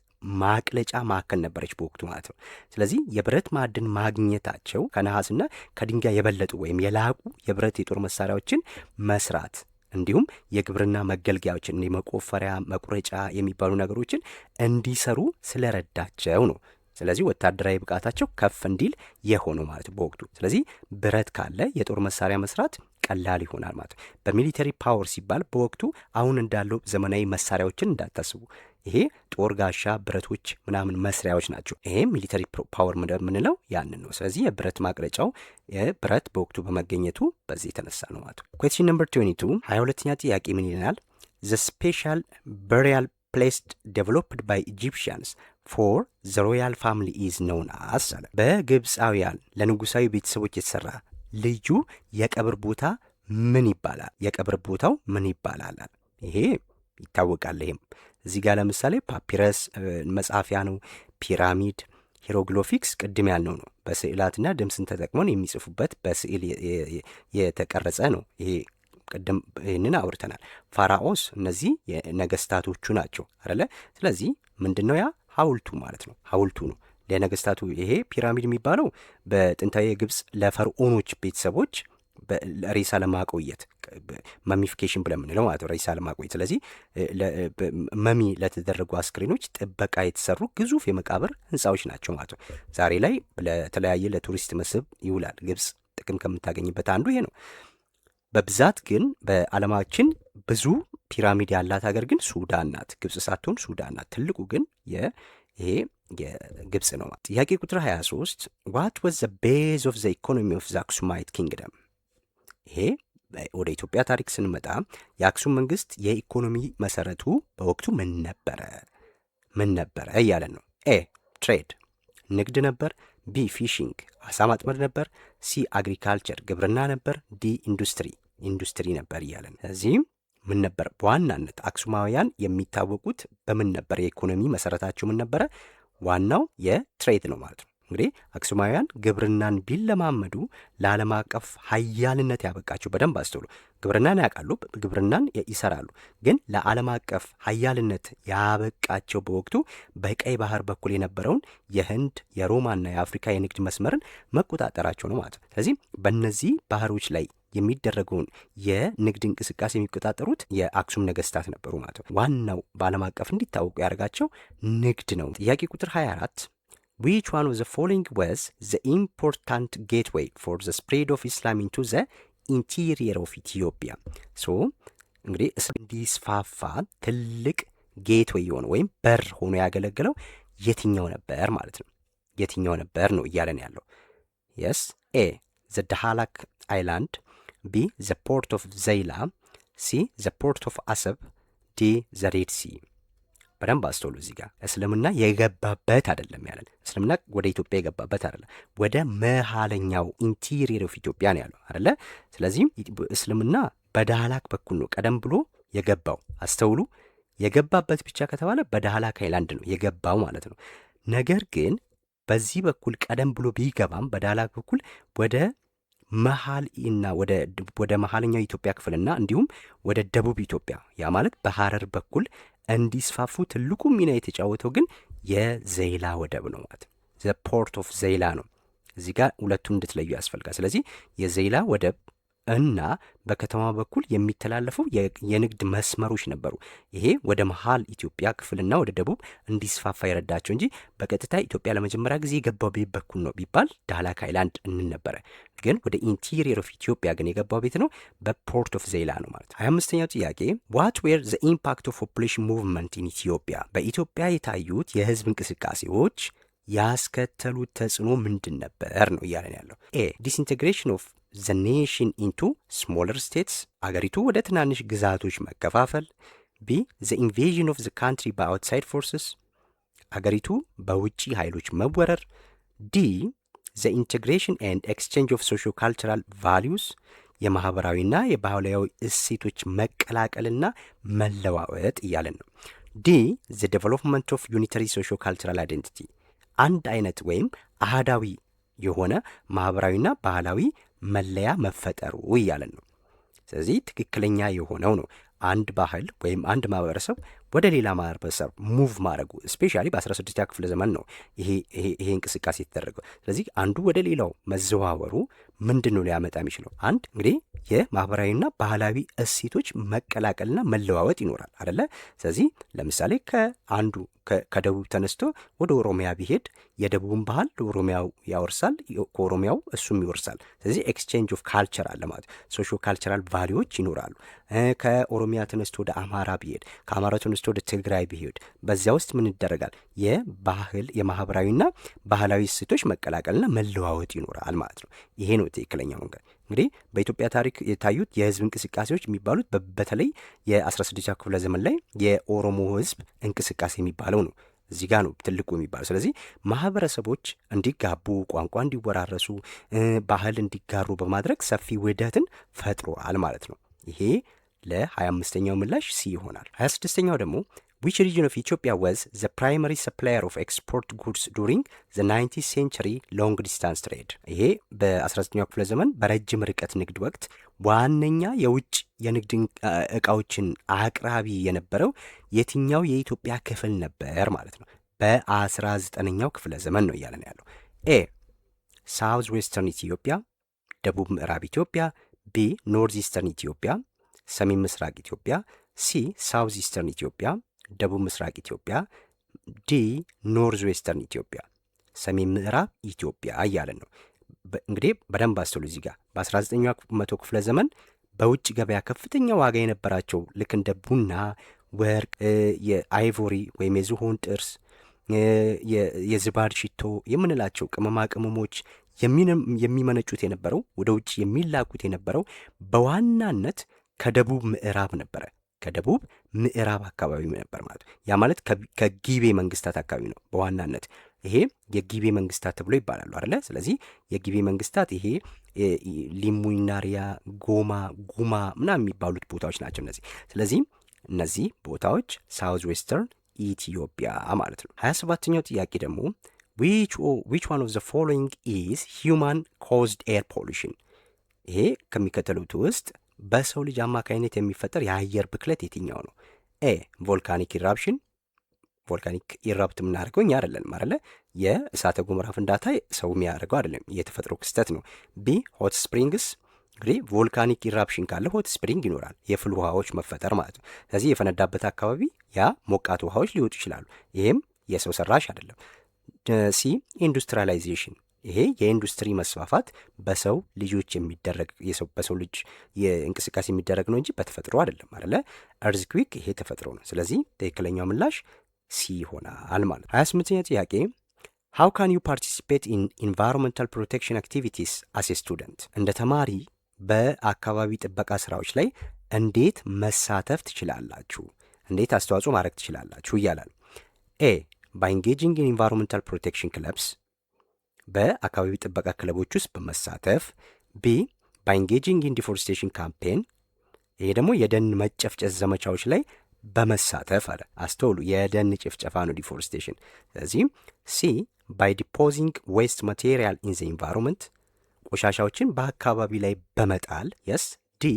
ማቅለጫ ማዕከል ነበረች በወቅቱ ማለት ነው። ስለዚህ የብረት ማዕድን ማግኘታቸው ከነሐስና ከድንጋይ የበለጡ ወይም የላቁ የብረት የጦር መሳሪያዎችን መስራት እንዲሁም የግብርና መገልገያዎችን መቆፈሪያ፣ መቁረጫ የሚባሉ ነገሮችን እንዲሰሩ ስለረዳቸው ነው። ስለዚህ ወታደራዊ ብቃታቸው ከፍ እንዲል የሆነው ማለት በወቅቱ። ስለዚህ ብረት ካለ የጦር መሳሪያ መስራት ቀላል ይሆናል ማለት ነው። በሚሊተሪ ፓወር ሲባል በወቅቱ አሁን እንዳለው ዘመናዊ መሳሪያዎችን እንዳታስቡ። ይሄ ጦር ጋሻ ብረቶች ምናምን መስሪያዎች ናቸው። ይሄ ሚሊተሪ ፓወር ምንለው ያንን ነው። ስለዚህ የብረት ማቅለጫው ብረት በወቅቱ በመገኘቱ በዚህ የተነሳ ነው ማለት ነው። ኩዌስችን ነምበር 22 22ኛ ጥያቄ ምን ይለናል? ዘ ስፔሻል በሪያል ፕሌስድ ዴቨሎፕድ ባይ ኢጂፕሽያንስ ፎር ዘ ሮያል ፋሚሊ ኢዝ ኖውን አስ አለ። በግብፃውያን ለንጉሳዊ ቤተሰቦች የተሰራ ልዩ የቀብር ቦታ ምን ይባላል? የቀብር ቦታው ምን ይባላል? ይሄ ይታወቃል። ይሄም እዚህ ጋር ለምሳሌ ፓፒረስ መጻፊያ ነው። ፒራሚድ፣ ሂሮግሊፊክስ ቅድም ያልነው ነው። በስዕላትና ድምፅን ተጠቅመን የሚጽፉበት በስዕል የተቀረጸ ነው። ይሄ ቅድም ይህንን አውርተናል። ፋራኦስ እነዚህ የነገስታቶቹ ናቸው አይደለ? ስለዚህ ምንድን ነው ያ ሐውልቱ ማለት ነው። ሐውልቱ ነው ለነገስታቱ። ይሄ ፒራሚድ የሚባለው በጥንታዊ ግብፅ ለፈርዖኖች ቤተሰቦች ሬሳ ለማቆየት መሚፊኬሽን ብለን የምንለው ማለት ነው፣ ሬሳ ለማቆየት። ስለዚህ መሚ ለተደረጉ አስክሬኖች ጥበቃ የተሰሩ ግዙፍ የመቃብር ህንፃዎች ናቸው ማለት ነው። ዛሬ ላይ ለተለያየ ለቱሪስት መስህብ ይውላል። ግብፅ ጥቅም ከምታገኝበት አንዱ ይሄ ነው። በብዛት ግን በዓለማችን ብዙ ፒራሚድ ያላት ሀገር ግን ሱዳን ናት። ግብፅ ሳትሆን ሱዳን ናት። ትልቁ ግን ይሄ የግብፅ ነው። ጥያቄ ቁጥር 23 ዋት ዋዝ ዘ ቤዝ ኦፍ ዘ ኢኮኖሚ ኦፍ ዘ አክሱማይት ኪንግደም። ይሄ ወደ ኢትዮጵያ ታሪክ ስንመጣ የአክሱም መንግስት የኢኮኖሚ መሰረቱ በወቅቱ ምን ነበረ እያለን ነው። ኤ ትሬድ ንግድ ነበር። ቢ ፊሽንግ አሳ ማጥመድ ነበር። ሲ አግሪካልቸር ግብርና ነበር። ዲ ኢንዱስትሪ ነበር እያለን። እዚህም ምን ነበር በዋናነት አክሱማውያን የሚታወቁት በምን ነበር? የኢኮኖሚ መሰረታቸው ምን ነበረ? ዋናው የትሬድ ነው ማለት ነው። እንግዲህ አክሱማውያን ግብርናን ቢለማመዱ ለዓለም አቀፍ ሀያልነት ያበቃቸው። በደንብ አስተውሉ። ግብርናን ያውቃሉ፣ ግብርናን ይሰራሉ። ግን ለዓለም አቀፍ ሀያልነት ያበቃቸው በወቅቱ በቀይ ባህር በኩል የነበረውን የህንድ የሮማና የአፍሪካ የንግድ መስመርን መቆጣጠራቸው ነው ማለት ነው። ስለዚህ በእነዚህ ባህሮች ላይ የሚደረገውን የንግድ እንቅስቃሴ የሚቆጣጠሩት የአክሱም ነገስታት ነበሩ ማለት ነው። ዋናው በዓለም አቀፍ እንዲታወቁ ያደርጋቸው ንግድ ነው። ጥያቄ ቁጥር 24 which one of the following was the important gateway for the spread of Islam into the interior of Ethiopia? so እንግዲህ እንዲስፋፋ ትልቅ ጌትዌይ የሆነ ወይም በር ሆኖ ያገለገለው የትኛው ነበር ማለት ነው። የትኛው ነበር ነው እያለን ያለው። yes a the Dahlak island, b the port of Zeila, c the port of Asab, d the Red Sea። በደንብ አስተውሉ። እዚህ ጋር እስልምና የገባበት አይደለም ያለን። እስልምና ወደ ኢትዮጵያ የገባበት አይደለም፣ ወደ መሃለኛው ኢንቲሪየር ኦፍ ኢትዮጵያ ነው ያለው አይደለ? ስለዚህም እስልምና በዳህላክ በኩል ነው ቀደም ብሎ የገባው። አስተውሉ። የገባበት ብቻ ከተባለ በዳህላክ አይላንድ ነው የገባው ማለት ነው። ነገር ግን በዚህ በኩል ቀደም ብሎ ቢገባም በዳህላክ በኩል ወደ መሃልና ወደ መሃለኛው ኢትዮጵያ ክፍልና እንዲሁም ወደ ደቡብ ኢትዮጵያ ያ ማለት በሐረር በኩል እንዲስፋፉ ትልቁ ሚና የተጫወተው ግን የዘይላ ወደብ ነው ማለት ዘ ፖርት ኦፍ ዘይላ ነው። እዚህ ጋር ሁለቱን እንድትለዩ ያስፈልጋል። ስለዚህ የዘይላ ወደብ እና በከተማ በኩል የሚተላለፉ የንግድ መስመሮች ነበሩ። ይሄ ወደ መሀል ኢትዮጵያ ክፍልና ወደ ደቡብ እንዲስፋፋ የረዳቸው እንጂ በቀጥታ ኢትዮጵያ ለመጀመሪያ ጊዜ የገባው ቤት በኩል ነው ቢባል ዳህላክ አይላንድ እንል ነበረ። ግን ወደ ኢንቴሪየር ኦፍ ኢትዮጵያ ግን የገባው ቤት ነው በፖርት ኦፍ ዜላ ነው ማለት ነው። 25ኛው ጥያቄ ዋት ዌር ዘ ኢምፓክት ኦፍ ፖፑሌሽን ሙቭመንት ኢን ኢትዮጵያ? በኢትዮጵያ የታዩት የህዝብ እንቅስቃሴዎች ያስከተሉት ተጽዕኖ ምንድን ነበር ነው እያለን ያለው። ኤ ዲስኢንቴግሬሽን ኦፍ ዘ ኔሽን ኢንቱ ስሞለር ስቴትስ፣ አገሪቱ ወደ ትናንሽ ግዛቶች መከፋፈል። ቢ ዘ ኢንቬዥን ኦፍ ዘ ካንትሪ ባይ አውትሳይድ ፎርስስ፣ አገሪቱ በውጭ ኃይሎች መወረር። ዲ ዘ ኢንቴግሬሽን ኤንድ ኤክስቼንጅ ኦፍ ሶሾ ካልቸራል ቫሊዩስ፣ የማህበራዊና የባህላዊ እሴቶች መቀላቀልና መለዋወጥ እያለን ነው። ዲ ዘ ዴቨሎፕመንት ኦፍ ዩኒተሪ ሶሾ ካልቸራል አይዴንቲቲ፣ አንድ አይነት ወይም አህዳዊ የሆነ ማህበራዊና ባህላዊ መለያ መፈጠሩ እያለን ነው። ስለዚህ ትክክለኛ የሆነው ነው አንድ ባህል ወይም አንድ ማህበረሰብ ወደ ሌላ ማህበረሰብ ሙቭ ማድረጉ። ስፔሻሊ በ16ኛ ክፍለ ዘመን ነው ይሄ እንቅስቃሴ የተደረገው። ስለዚህ አንዱ ወደ ሌላው መዘዋወሩ ምንድን ነው ሊያመጣ የሚችለው? አንድ እንግዲህ የማህበራዊና ባህላዊ እሴቶች መቀላቀልና መለዋወጥ ይኖራል አደለ? ስለዚህ ለምሳሌ ከአንዱ ከደቡብ ተነስቶ ወደ ኦሮሚያ ቢሄድ የደቡብን ባህል ለኦሮሚያው ያወርሳል፣ ከኦሮሚያው እሱም ይወርሳል። ስለዚህ ኤክስቼንጅ ኦፍ ካልቸር አለ ማለት ሶሾ ካልቸራል ቫሊዎች ይኖራሉ። ከኦሮሚያ ተነስቶ ወደ አማራ ቢሄድ፣ ከአማራ ተነስቶ ወደ ትግራይ ቢሄድ በዚያ ውስጥ ምን ይደረጋል? የባህል የማህበራዊና ባህላዊ እሴቶች መቀላቀልና መለዋወጥ ይኖራል ማለት ነው። ይሄ ነው ትክክለኛ መንገድ። እንግዲህ በኢትዮጵያ ታሪክ የታዩት የህዝብ እንቅስቃሴዎች የሚባሉት በተለይ የ16ኛ ክፍለ ዘመን ላይ የኦሮሞ ህዝብ እንቅስቃሴ የሚባለው ነው። እዚህ ጋር ነው ትልቁ የሚባለው። ስለዚህ ማህበረሰቦች እንዲጋቡ፣ ቋንቋ እንዲወራረሱ፣ ባህል እንዲጋሩ በማድረግ ሰፊ ውህደትን ፈጥሯል ማለት ነው። ይሄ ለ25ኛው ምላሽ ሲ ይሆናል። 26ኛው ደግሞ which region of Ethiopia was the primary supplier of export goods during the 19th century long distance trade? ይሄ በ19ኛው ክፍለ ዘመን በረጅም ርቀት ንግድ ወቅት ዋነኛ የውጭ የንግድ እቃዎችን አቅራቢ የነበረው የትኛው የኢትዮጵያ ክፍል ነበር ማለት ነው። በ19ኛው ክፍለ ዘመን ነው እያለን ያለው። ኤ ሳውዝ ዌስተርን ኢትዮጵያ፣ ደቡብ ምዕራብ ኢትዮጵያ። ቢ ኖርዝ ኢስተርን ኢትዮጵያ፣ ሰሜን ምስራቅ ኢትዮጵያ። ሲ ሳውዝ ኢስተርን ኢትዮጵያ፣ ደቡብ ምስራቅ ኢትዮጵያ። ዲ ኖርዝ ዌስተርን ኢትዮጵያ፣ ሰሜን ምዕራብ ኢትዮጵያ እያለን ነው። እንግዲህ በደንብ አስተውሉ። እዚህ ጋር በ19ኛው መቶ ክፍለ ዘመን በውጭ ገበያ ከፍተኛ ዋጋ የነበራቸው ልክ እንደ ቡና፣ ወርቅ፣ የአይቮሪ ወይም የዝሆን ጥርስ፣ የዝባድ ሽቶ የምንላቸው ቅመማ ቅመሞች የሚመነጩት የነበረው ወደ ውጭ የሚላኩት የነበረው በዋናነት ከደቡብ ምዕራብ ነበረ። ከደቡብ ምዕራብ አካባቢ ነበር ማለት ያ ማለት ከጊቤ መንግስታት አካባቢ ነው በዋናነት። ይሄ የጊቤ መንግስታት ተብሎ ይባላሉ አይደለ? ስለዚህ የጊቤ መንግስታት ይሄ ሊሙናሪያ፣ ጎማ፣ ጉማ ምናምን የሚባሉት ቦታዎች ናቸው እነዚህ። ስለዚህ እነዚህ ቦታዎች ሳውዝ ዌስተርን ኢትዮጵያ ማለት ነው። 27ኛው ጥያቄ ደግሞ which one of the following is human caused air pollution? ይሄ ከሚከተሉት ውስጥ በሰው ልጅ አማካይነት የሚፈጠር የአየር ብክለት የትኛው ነው? ኤ ቮልካኒክ ኢራፕሽን። ቮልካኒክ ኢራፕት የምናደርገው እኛ አይደለንም አይደለ? የእሳተ ገሞራ ፍንዳታ ሰው የሚያደርገው አይደለም፣ የተፈጥሮ ክስተት ነው። ቢ ሆት ስፕሪንግስ። እንግዲህ ቮልካኒክ ኢራፕሽን ካለ ሆት ስፕሪንግ ይኖራል፣ የፍል ውሃዎች መፈጠር ማለት ነው። ስለዚህ የፈነዳበት አካባቢ ያ ሞቃት ውሃዎች ሊወጡ ይችላሉ። ይሄም የሰው ሰራሽ አይደለም። ሲ ኢንዱስትሪያላይዜሽን። ይሄ የኢንዱስትሪ መስፋፋት በሰው ልጆች የሚደረግ በሰው ልጅ የእንቅስቃሴ የሚደረግ ነው እንጂ በተፈጥሮ አይደለም አይደለ? እርዝክዊክ ይሄ ተፈጥሮ ነው። ስለዚህ ትክክለኛው ምላሽ ሲ ይሆናል ማለት። 28ኛ ጥያቄ how can you participate in environmental protection activities as a student? እንደ ተማሪ በአካባቢ ጥበቃ ስራዎች ላይ እንዴት መሳተፍ ትችላላችሁ? እንዴት አስተዋጽኦ ማድረግ ትችላላችሁ እያላል። ኤ by engaging in environmental protection clubs፣ በአካባቢ ጥበቃ ክለቦች ውስጥ በመሳተፍ። ቢ by engaging in deforestation campaign፣ ይሄ ደግሞ የደን መጨፍጨፍ ዘመቻዎች ላይ በመሳተፍ አለ። አስተውሉ፣ የደን ጭፍጨፋ ነው ዲፎሬስቴሽን። ስለዚህ ሲ by deposing waste material in the environment፣ ቆሻሻዎችን በአካባቢ ላይ በመጣል። የስ ዲ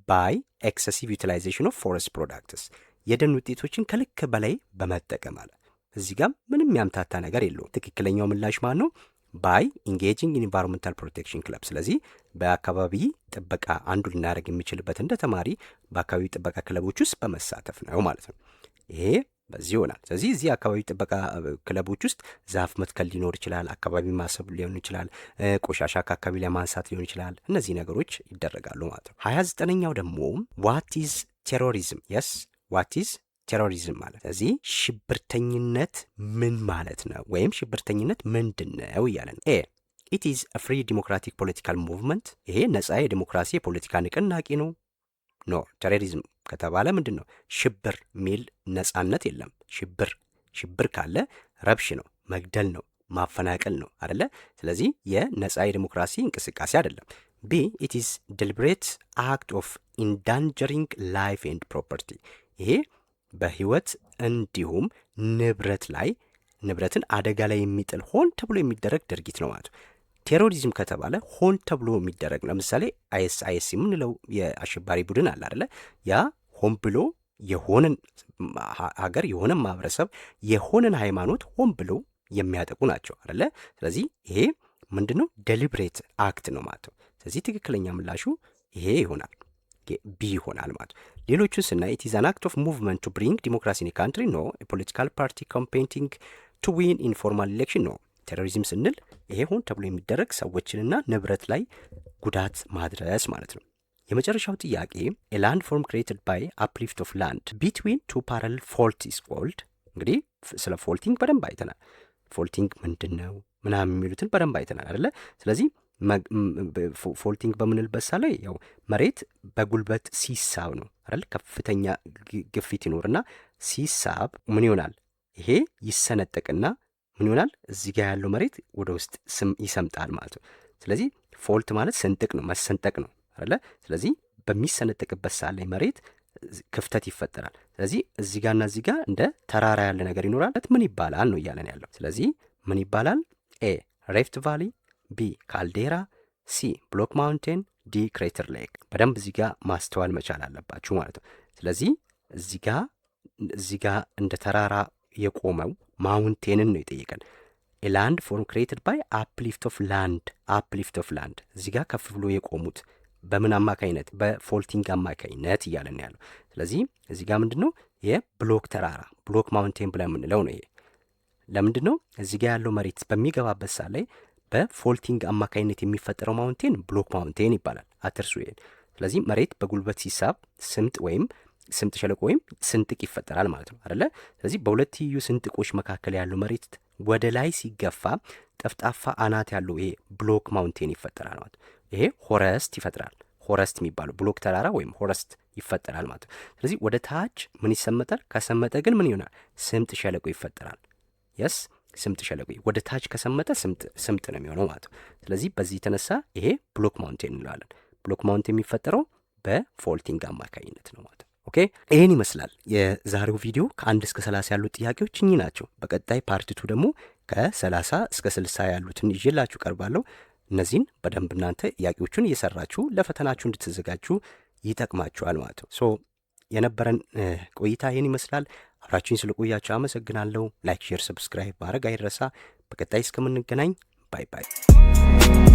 by excessive utilization of forest products፣ የደን ውጤቶችን ከልክ በላይ በመጠቀም አለ። እዚህ ጋር ምንም ያምታታ ነገር የለውም። ትክክለኛው ምላሽ ማን ነው? ባይ ኢንጌጂንግ ኢን ኢንቫይሮንመንታል ፕሮቴክሽን ክለብ። ስለዚህ በአካባቢ ጥበቃ አንዱ ልናደርግ የሚችልበት እንደ ተማሪ በአካባቢ ጥበቃ ክለቦች ውስጥ በመሳተፍ ነው ማለት ነው። ይሄ በዚህ ይሆናል። ስለዚህ እዚህ አካባቢ ጥበቃ ክለቦች ውስጥ ዛፍ መትከል ሊኖር ይችላል፣ አካባቢ ማሰብ ሊሆን ይችላል፣ ቆሻሻ ከአካባቢ ላይ ማንሳት ሊሆን ይችላል። እነዚህ ነገሮች ይደረጋሉ ማለት ነው። 29ኛው ደግሞ ዋት ኢዝ ቴሮሪዝም? የስ ዋት ኢዝ ቴሮሪዝም ማለት እዚህ ሽብርተኝነት ምን ማለት ነው? ወይም ሽብርተኝነት ምንድን ነው እያለ ነው። ኢት ኢዝ አ ፍሪ ዲሞክራቲክ ፖለቲካል ሙቭመንት። ይሄ ነጻ የዲሞክራሲ የፖለቲካ ንቅናቄ ነው። ኖ ቴሮሪዝም ከተባለ ምንድን ነው? ሽብር ሚል ነጻነት የለም። ሽብር ካለ ረብሽ ነው፣ መግደል ነው፣ ማፈናቀል ነው አይደለ? ስለዚህ የነጻ የዲሞክራሲ እንቅስቃሴ አይደለም። ቢ ኢት ኢዝ ዴሊብሬት አክት ኦፍ ኢንዳንጀሪንግ ላይፍ ኤንድ ፕሮፐርቲ። ይሄ በህይወት እንዲሁም ንብረትን አደጋ ላይ የሚጥል ሆን ተብሎ የሚደረግ ድርጊት ነው ማለት ነው። ቴሮሪዝም ከተባለ ሆን ተብሎ የሚደረግ ለምሳሌ አይኤስ የምንለው የአሸባሪ ቡድን አለ አይደለ? ያ ሆን ብሎ የሆነን ሀገር፣ የሆነን ማህበረሰብ፣ የሆነን ሃይማኖት ሆን ብሎ የሚያጠቁ ናቸው አይደለ? ስለዚህ ይሄ ምንድነው? ዴሊብሬት አክት ነው ማለት ነው። ስለዚህ ትክክለኛ ምላሹ ይሄ ይሆናል፣ ቢ ይሆናል ማለት ነው። ሌሎቹን ስናይ ኢት ኢዝ አን አክት ኦፍ ሙቭመንት ቱ ብሪንግ ዲሞክራሲ ኢን ካንትሪ ኖ። ፖለቲካል ፓርቲ ካምፔኒንግ ቱ ዊን ኢንፎርማል ኢሌክሽን ኖ። ቴሮሪዝም ስንል ይሄ ሆን ተብሎ የሚደረግ ሰዎችንና ንብረት ላይ ጉዳት ማድረስ ማለት ነው። የመጨረሻው ጥያቄ ላንድ ፎርም ክሬትድ ባይ አፕሊፍት ኦፍ ላንድ ቢትዊን ቱ ፓራለል ፎልት ኢዝ ኮልድ። እንግዲህ ስለ ፎልቲንግ በደንብ አይተናል። ፎልቲንግ ምንድን ነው ምናምን የሚሉትን በደንብ አይተናል አይደለ? ስለዚህ ፎልቲንግ በምንልበት ሳ ላይ ያው መሬት በጉልበት ሲሳብ ነው አይደል? ከፍተኛ ግፊት ይኖርና ሲሳብ ምን ይሆናል? ይሄ ይሰነጠቅና ምን ይሆናል? እዚህ ጋር ያለው መሬት ወደ ውስጥ ይሰምጣል ማለት ነው። ስለዚህ ፎልት ማለት ስንጥቅ ነው፣ መሰንጠቅ ነው አይደለ? ስለዚህ በሚሰነጠቅበት ሳ ላይ መሬት ክፍተት ይፈጠራል። ስለዚህ እዚህ ጋርና እዚህ ጋር እንደ ተራራ ያለ ነገር ይኖራል። ምን ይባላል ነው እያለን ያለው። ስለዚህ ምን ይባላል? ኤ ሬፍት ቫሊ፣ ቢ ካልዴራ፣ ሲ ብሎክ ማውንቴን፣ ዲ ክሬተር ሌክ። በደንብ እዚህ ጋር ማስተዋል መቻል አለባችሁ ማለት ነው። ስለዚህ እዚህ ጋር እንደ ተራራ የቆመው ማውንቴንን ነው የጠየቀን። ላንድ ፎርም ክሬትድ ባይ አፕሊፍት ኦፍ ላንድ እዚህ ጋር ከፍ ብሎ የቆሙት በምን አማካኝነት? በፎልቲንግ አማካኝነት እያለን ያለው። ስለዚህ እዚህ ጋር ምንድን ነው የብሎክ ተራራ ብሎክ ማውንቴን ብለን የምንለው ነው። ይሄ ለምንድን ነው? እዚህ ጋር ያለው መሬት በሚገባበት ሳ ላይ በፎልቲንግ አማካኝነት የሚፈጠረው ማውንቴን ብሎክ ማውንቴን ይባላል። አትርሱ ይሄን። ስለዚህ መሬት በጉልበት ሲሳብ ስምጥ ሸለቆ ወይም ስንጥቅ ይፈጠራል ማለት ነው አይደለ? ስለዚህ በሁለትዩ ስንጥቆች መካከል ያለው መሬት ወደ ላይ ሲገፋ ጠፍጣፋ አናት ያለው ይሄ ብሎክ ማውንቴን ይፈጠራል ማለት ነው። ይሄ ሆረስት ይፈጥራል። ሆረስት የሚባለው ብሎክ ተራራ ወይም ሆረስት ይፈጠራል ማለት ነው። ስለዚህ ወደ ታች ምን ይሰመጣል? ከሰመጠ ግን ምን ይሆናል? ስምጥ ሸለቆ ይፈጠራል። የስ ስምጥ ሸለቆ ወደ ታች ከሰመጠ ስምጥ ነው የሚሆነው ማለት ነው። ስለዚህ በዚህ የተነሳ ይሄ ብሎክ ማውንቴን እንለዋለን። ብሎክ ማውንቴን የሚፈጠረው በፎልቲንግ አማካኝነት ነው ማለት ነው። ኦኬ ይህን ይመስላል የዛሬው ቪዲዮ። ከ1 እስከ 30 ያሉት ጥያቄዎች እኚህ ናቸው። በቀጣይ ፓርቲቱ ደግሞ ከ30 እስከ 60 ያሉትን ይዤላችሁ ቀርባለሁ። እነዚህን በደንብ እናንተ ጥያቄዎቹን እየሰራችሁ ለፈተናችሁ እንድትዘጋጁ ይጠቅማችኋል ማለት ነው። ሶ የነበረን ቆይታ ይህን ይመስላል። አብራችሁኝ ስለቆያችሁ አመሰግናለሁ። ላይክ፣ ሼር፣ ሰብስክራይብ ማድረግ አይረሳ። በቀጣይ እስከምንገናኝ ባይ ባይ።